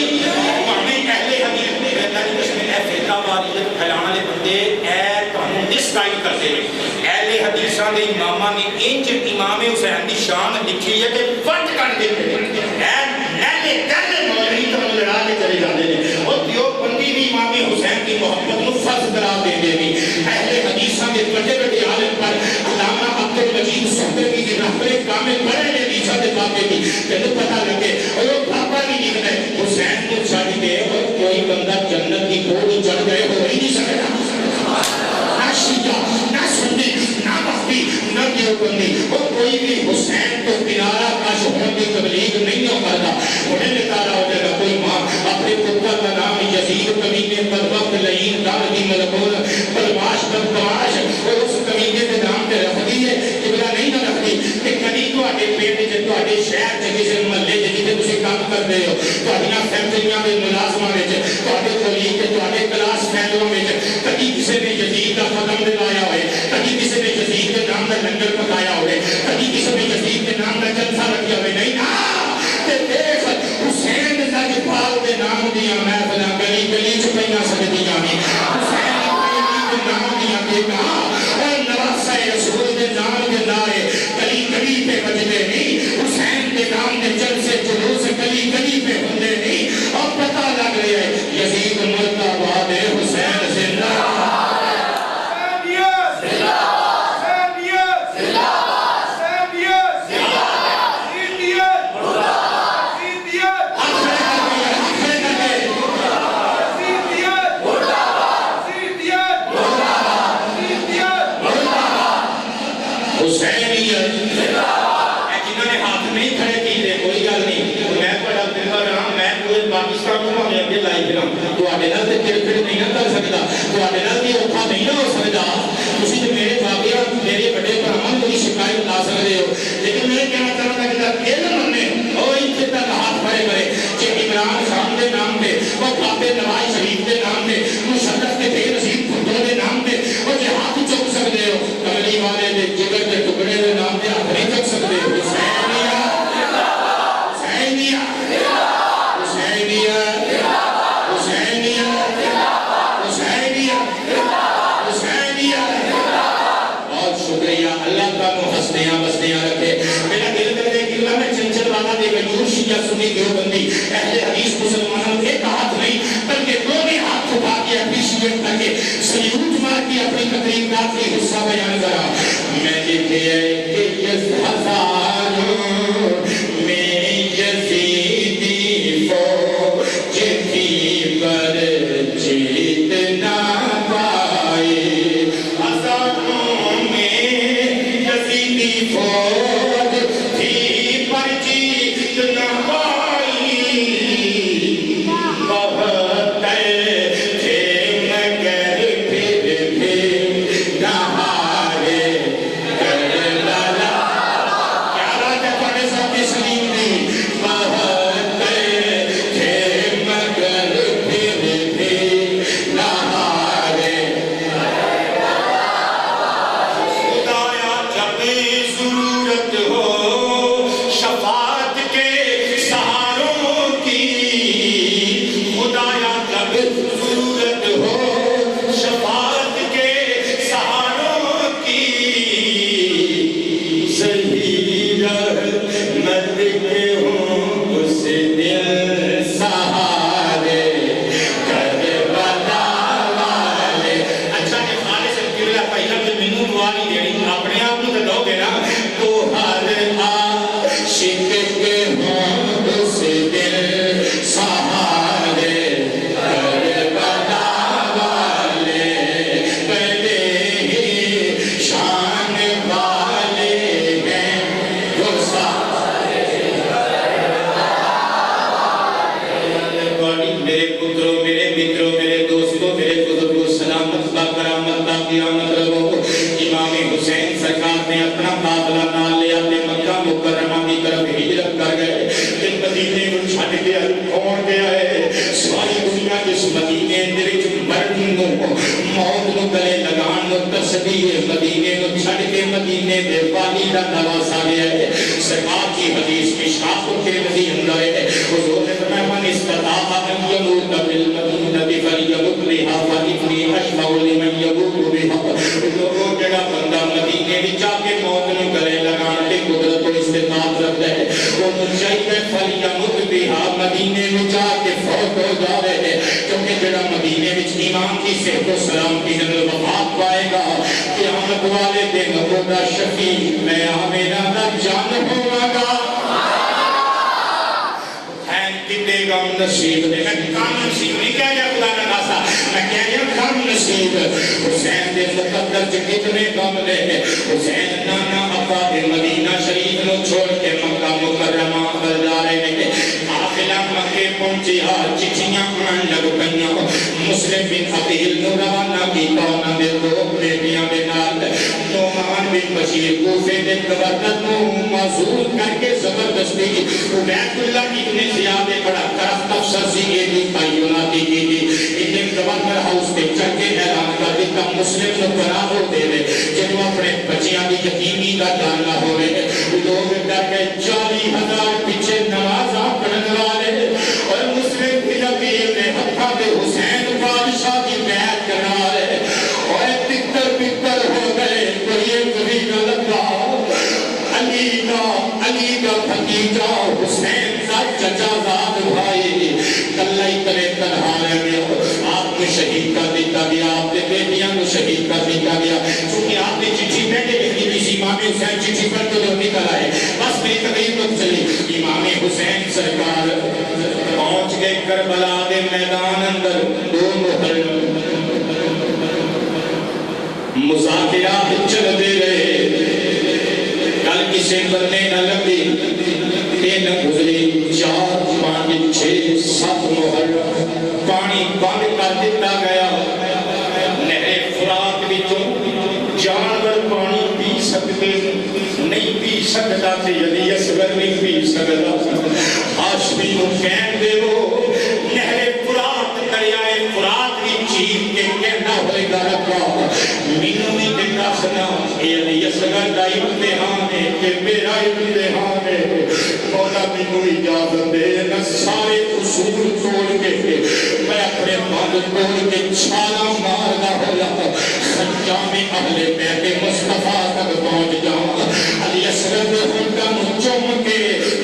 ہمیں اہل حدیث اللہ کی قسم اے فرقہ واریت پھیلانے والے بندے اے تمہیں مس گائیڈ کرتے ہیں۔ اہل حدیثاں دے اماماں نے انج امام حسین دی شان لکھی ہے کہ وٹ کر دیتے ہیں، اے نہلے تہلے مولوی تو لڑا کے چلے جاتے ہیں، اور دیوبندی بھی امام حسین کی محبت نو فرض قرار دے دے گی۔ اہل حدیثاں دے کے بڑے بڑے عالم پر علامہ عبد المجید سہروردی کی رہبر کامل بڑے نے نیچا دے پاتے کی تینوں پتہ لگے اور وہ پاپا بھی لکھ رہے حسین کو چھڑ کے اور کوئی بندہ جنت کی پوڑی چڑھ گئے ہو ہی نہیں سکتا نہ شیعہ نہ سنی نہ وحدی نہ دیوبندی اور کوئی بھی حسین کو کنارہ کش ہونے کی تبلیغ نہیں ہو کرتا انہیں نکالا ہو جائے گا کوئی ماں اپنے پتر کا نام یزید کمینے پر وقت لئین دار دی ملکول بلواش بدماش اور اس کمینے کے نام پہ رکھ دی ہے قبلہ نہیں نہ رکھ دی کہ کبھی تو آٹے پیٹ جب تو آٹے شہر جگہ سے محلے جگہ سے تسی کام کر دے ہو تو آٹیاں فیکٹریاں میں ملازمہ میں تو آٹے کولیگ کے تو آٹے کلاس فیلوں میں کبھی کسی نے یزید کا قدم دلایا ہوئے کبھی کسی نے یزید کے نام کا لنگر پکایا ہوئے کبھی کسی نے یزید کے نام کا جلسہ رکھا ہوئے نہیں نا کہ دیکھ حسین لجپال کے نام دیا محفلہ گلی گلی چھپیاں سکتی جانی حسین کے نام دیا کہ کہا اور نواسہ رسول کے نام کے نعرے گلی گلی پہ بجتے نہیں حسین کے نام کے جلسے جلوس گلی گلی پہ ہوندے نہیں اور پتہ لگ رہے ہیں یزید مرد آباد ہے حسین زندہ مدینے میں جا کے فوت ہو جا رہے ہیں کیونکہ جڑا مدینے میں ایمان کی صحت و سلام کی جنرل وفات پائے گا کہ قیامت والے دن ہوگا شفیع میں آمینہ دا جان ہوگا کتے غم نصیب دے میں کام نصیب نہیں کہہ جا خدا نہ ناسا میں کہہ جا غم نصیب حسین دے مقدر چ کتنے غم دے حسین نانا ابا دے مدینہ شریف نو چھوڑ کے مکہ مکرمہ پر جا رہے ہیں قافلہ مکے پہنچی چٹھیاں آن لگ پئیاں مسلم بن عقیل نو روانہ کیتا انہاں دے دو بیٹیاں دے نال نعمان بن بشیر کوفے دے گورنر نو معزول کر کے زبردستی عبید اللہ ابن زیاد بڑا کرفت افسر سی یہ بھی تعیناتی کی تھی انہیں گورنر ہاؤس پہ چڑھ کے اعلان کر دیتا مسلم نو پناہ ہو دے رہے جنہوں اپنے بچیاں کی یتیمی کا جاننا ہو رہے لوگ ڈر گئے 40,000 پیچھے نمازاں پڑھنے والے اور مسلم کی نبیل نے ہتھا دے حسین بادشاہ کی بیعت کرنا والے اور تکتر پکتر ہو گئے کوئی ایک بھی نہ لگا علی کا بھتیجا حسین کا چچا زاد بھائی کلائی کرے تنہا رہ گیا آپ کو شہید کر دیتا گیا آپ نے بیٹیاں کو شہید کر دیتا گیا چونکہ آپ نے چٹھی پہلے لکھی تھی امام حسین چٹھی پر تو نکل آئے بس میری تقریر تو چلی امام حسین سرکار پہنچ گئے کربلا دے میدان اندر 2 محرم مذاکرات چل دے رہے کل کسی بننے نہ لگی تین گزری 4 5 6 7 محرم پانی بند کر دیتا گیا نہر فرات وچوں جانور پانی پی سکتے نہیں پی سکتا تے علی اصغر نہیں پی سکتا ہاشمی نو کہن دے وہ نہر فرات دریائے فرات کی چیز کے کہنا ہوئے گا ربا مینوں میں دکھنا اے علی اصغر دا امتحان ہے کہ میرا امتحان ہے مولا مینوں اجازت دے نہ سارے اصول توڑ کے میں اپنے بند توڑ کے چھالا مارنا ہوا سنجام اہل بیت مصطفیٰ تک پہنچ جاؤں علی اصغر دے ہنکم چوم کے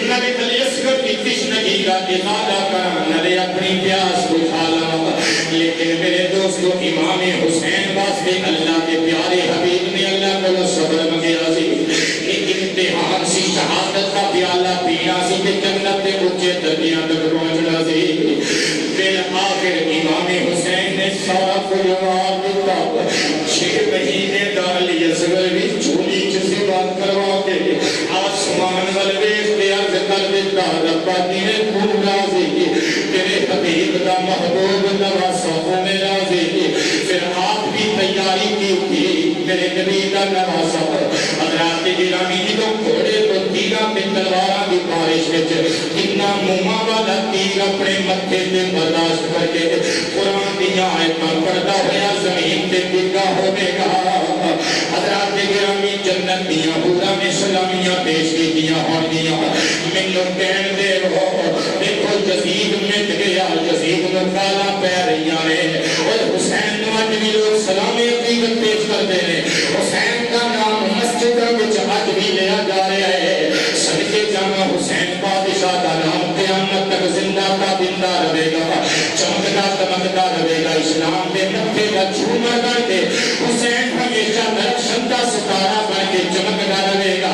نبی علی اصغر کی تشنگی کا ازالہ کرا نبی اپنی پیاس بجھالا لیکن میرے دوستو امام حسین واسطے اللہ کے پیارے حبیب نے اللہ کو صبر مگیا سی ایک امتحان سی شہادت کا پیالہ پینا سی کہ جنت کے اونچے درجیاں تک پہنچنا سی بالآخر امام حسین نے سارا کو جواب دیتا 6 مہینے دا علی اصغر بھی چولی سے بات کروا کے آسمان والویز کے عرض کر دیتا ربا تیرے خون راضی تیرے حبیب دا محبوب نواسا میں راضی پھر آپ بھی تیاری کی تھی میرے نبی دا نواسا حضرات گرامی جی تو گھوڑے تو تیرا پہ تلوارا کی بارش میں اتنا موما والا تیر اپنے متھے سے برداشت کر کے قرآن دیا آیتاں پڑھتا ہوا زمین پہ ڈگا ہونے گا حضرات گرامی جنت دیا حورا میں سلامیاں پیش کی دیا ہون دیا من لوگ کہن دے ہو دیکھو یزید مٹ گیا یزید نو کالا پہ رہیاں نے اور حسین نو اج بھی لوگ سلامی عقیدت پیش کر دے رہے حسین کا نام مسجد وچ اج بھی لیا جا رہا ہے صدقے جانا حسین بادشاہ کا نام قیامت تک زندہ کا زندہ رہے گا چمکتا چمکتا رہے گا اسلام دے مکے کا جھومر کر کے حسین ہمیشہ درخشن کا ستارہ بن کے چمکتا رہے گا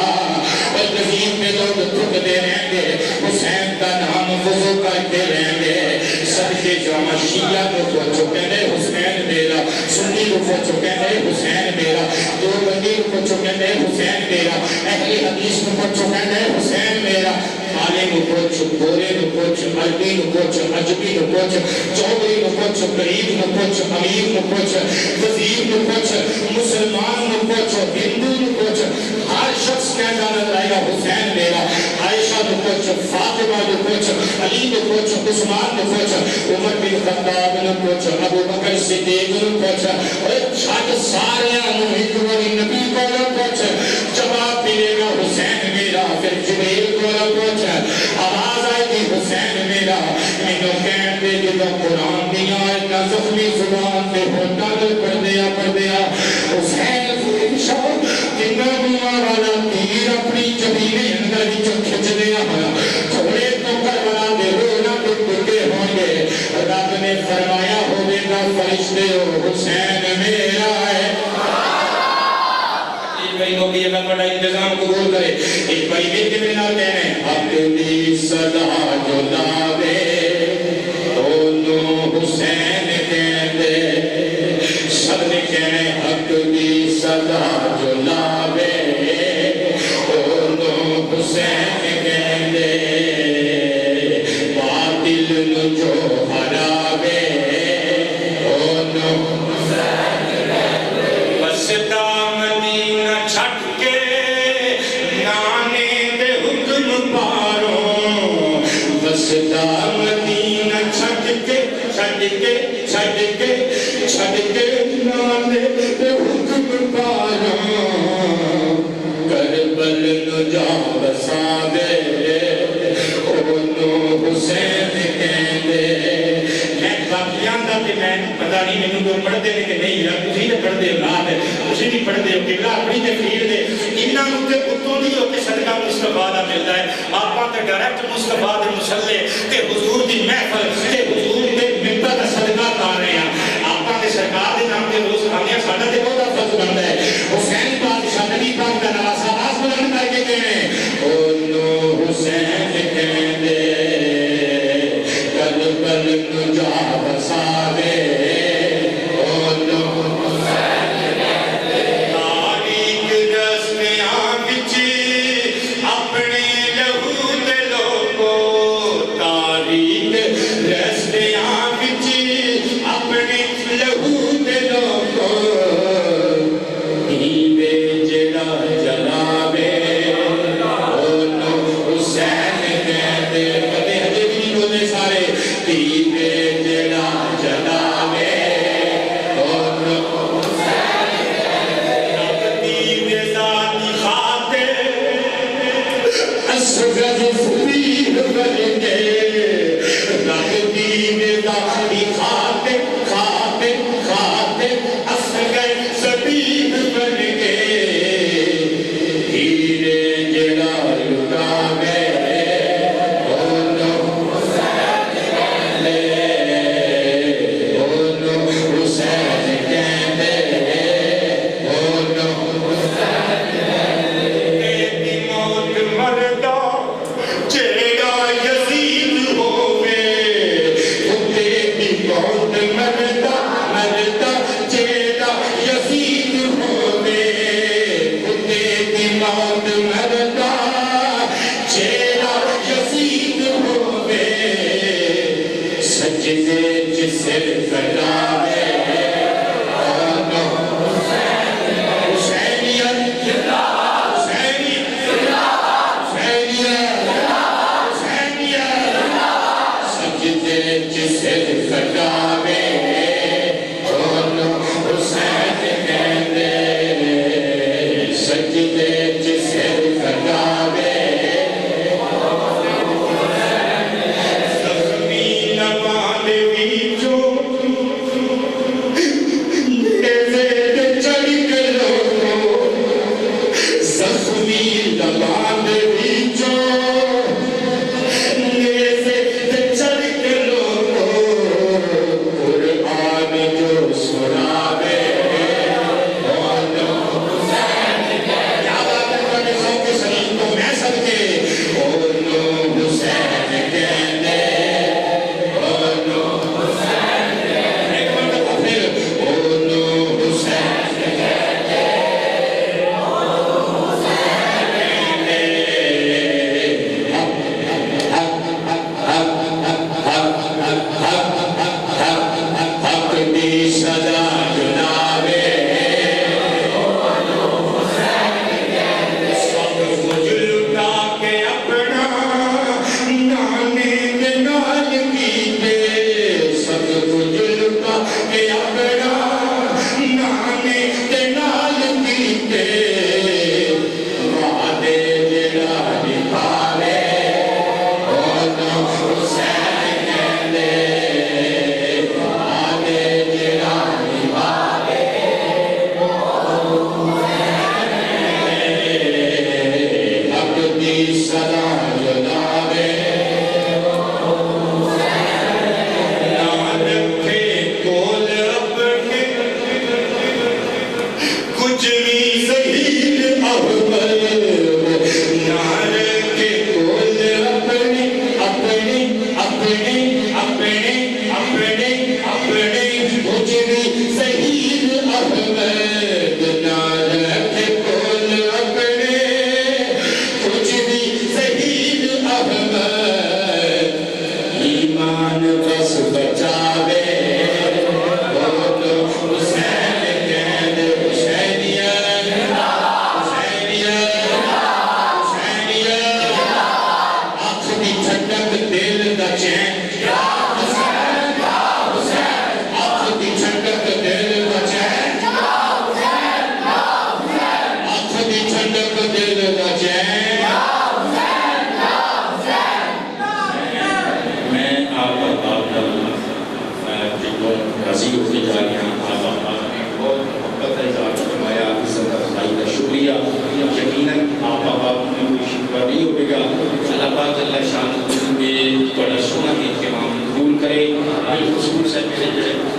اور یزید میں لوگ تھکتے رہیں گے حسین کا نام وضو کرتے رہیں گے صدقے جانا شیعہ کو پوچھو کہنے حسین میرا سنی کو پوچھو کہنے حسین میرا دو بندی کو پوچھو کہنے حسین میرا اہل حدیث کو پوچھو کہنے حسین میرا عالم کو پوچھو گورے کو پوچھو عربی کو پوچھو عجبی کو پوچھو چودھری کو پوچھو قریب کو پوچھو امیر کو پوچھو وزیر کو پوچھو مسلمان کو پوچھو ہندو کو پوچھو ہر شخص کہنا رہے گا حسین میرا عائشہ کو پوچھو فاطمہ کو پوچھو علی کو پوچھو عثمان کو پوچھو عمر بن خطاب کو پوچھو ابو بکر صدیق کو پوچھو اور چھٹ سارے ایک بڑی نبی کو پوچھو جواب ملے گا حسین میرا پھر جبریل کو پوچھو آواز آئے گی حسین میرا مینوں کہن دے جو قرآن دیا اتنا زخمی زبان پہ ہوتا پڑھ دیا حسین شاہ جنگا بوا والا تیر اپنی جبینے اندر بھی کھچ دیا تھوڑے تو کربلا دے رونا تو ٹکے ہوں گے رب نے فرمایا ہوگے گا فرشتے ہو حسین میرا ہے اللہ بڑا انتظام قبول کرے. ایک بھائی مل کے میرے نال کہنے حق دی صدا جو لاوے دونوں حسین کہندے سب نے کہنے حق دی صدا جو لاوے دونوں حسین کہندے باطل نو جو ہراوے دونوں حسین کہندے بس مدینہ چھٹ کے نانے دے حکم پاروں بس مدینہ چھٹ کے نانے دے حکم پاروں کربل نو جا بساوے اونوں حسین کہندے. میں باقیاں دا تے میں پتہ نہیں مینوں کوئی پڑھدے نے کہ نہیں یار تسی تے پڑھدے ہو رات ہے تسی نہیں پڑھدے ہو قبلہ اپنی تے فیل دے انہاں نوں تے اتوں نہیں ہو کے صدقہ مصطفیٰ دا ملدا ہے. آپاں تے ڈائریکٹ مصطفیٰ دے مصلے تے حضور دی محفل تے حضور دے منبر دا صدقہ کر رہے ہیں. آپاں تے سرکار دے نام تے روز کھانے ہیں ساڈا تے بہت فرض بندا ہے. حسین بادشاہ نبی پاک دا نواسہ آواز بلند کر کے کہنے اونوں حسین کہندے کربل نو جا بساوے کچھ بھی صحیح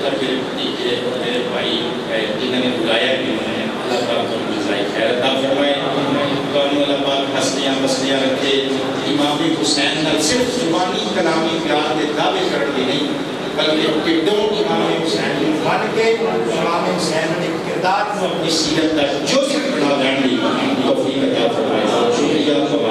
مطلب میرے بھتیجے اور میرے بھائی جنہوں نے بلایا کہ اللہ پاک کو جزائے خیر عطا فرمائے قانون اللہ پاک ہستیاں بستیاں رکھے امام حسین نہ صرف زبانی کلامی پیار کے دعوے کرنے نہیں بلکہ کردوں امام حسین کو مان کے امام حسین نے کردار کو اپنی سیرت کا جزء بنا لینے کی توفیق عطا فرمائے. شکریہ.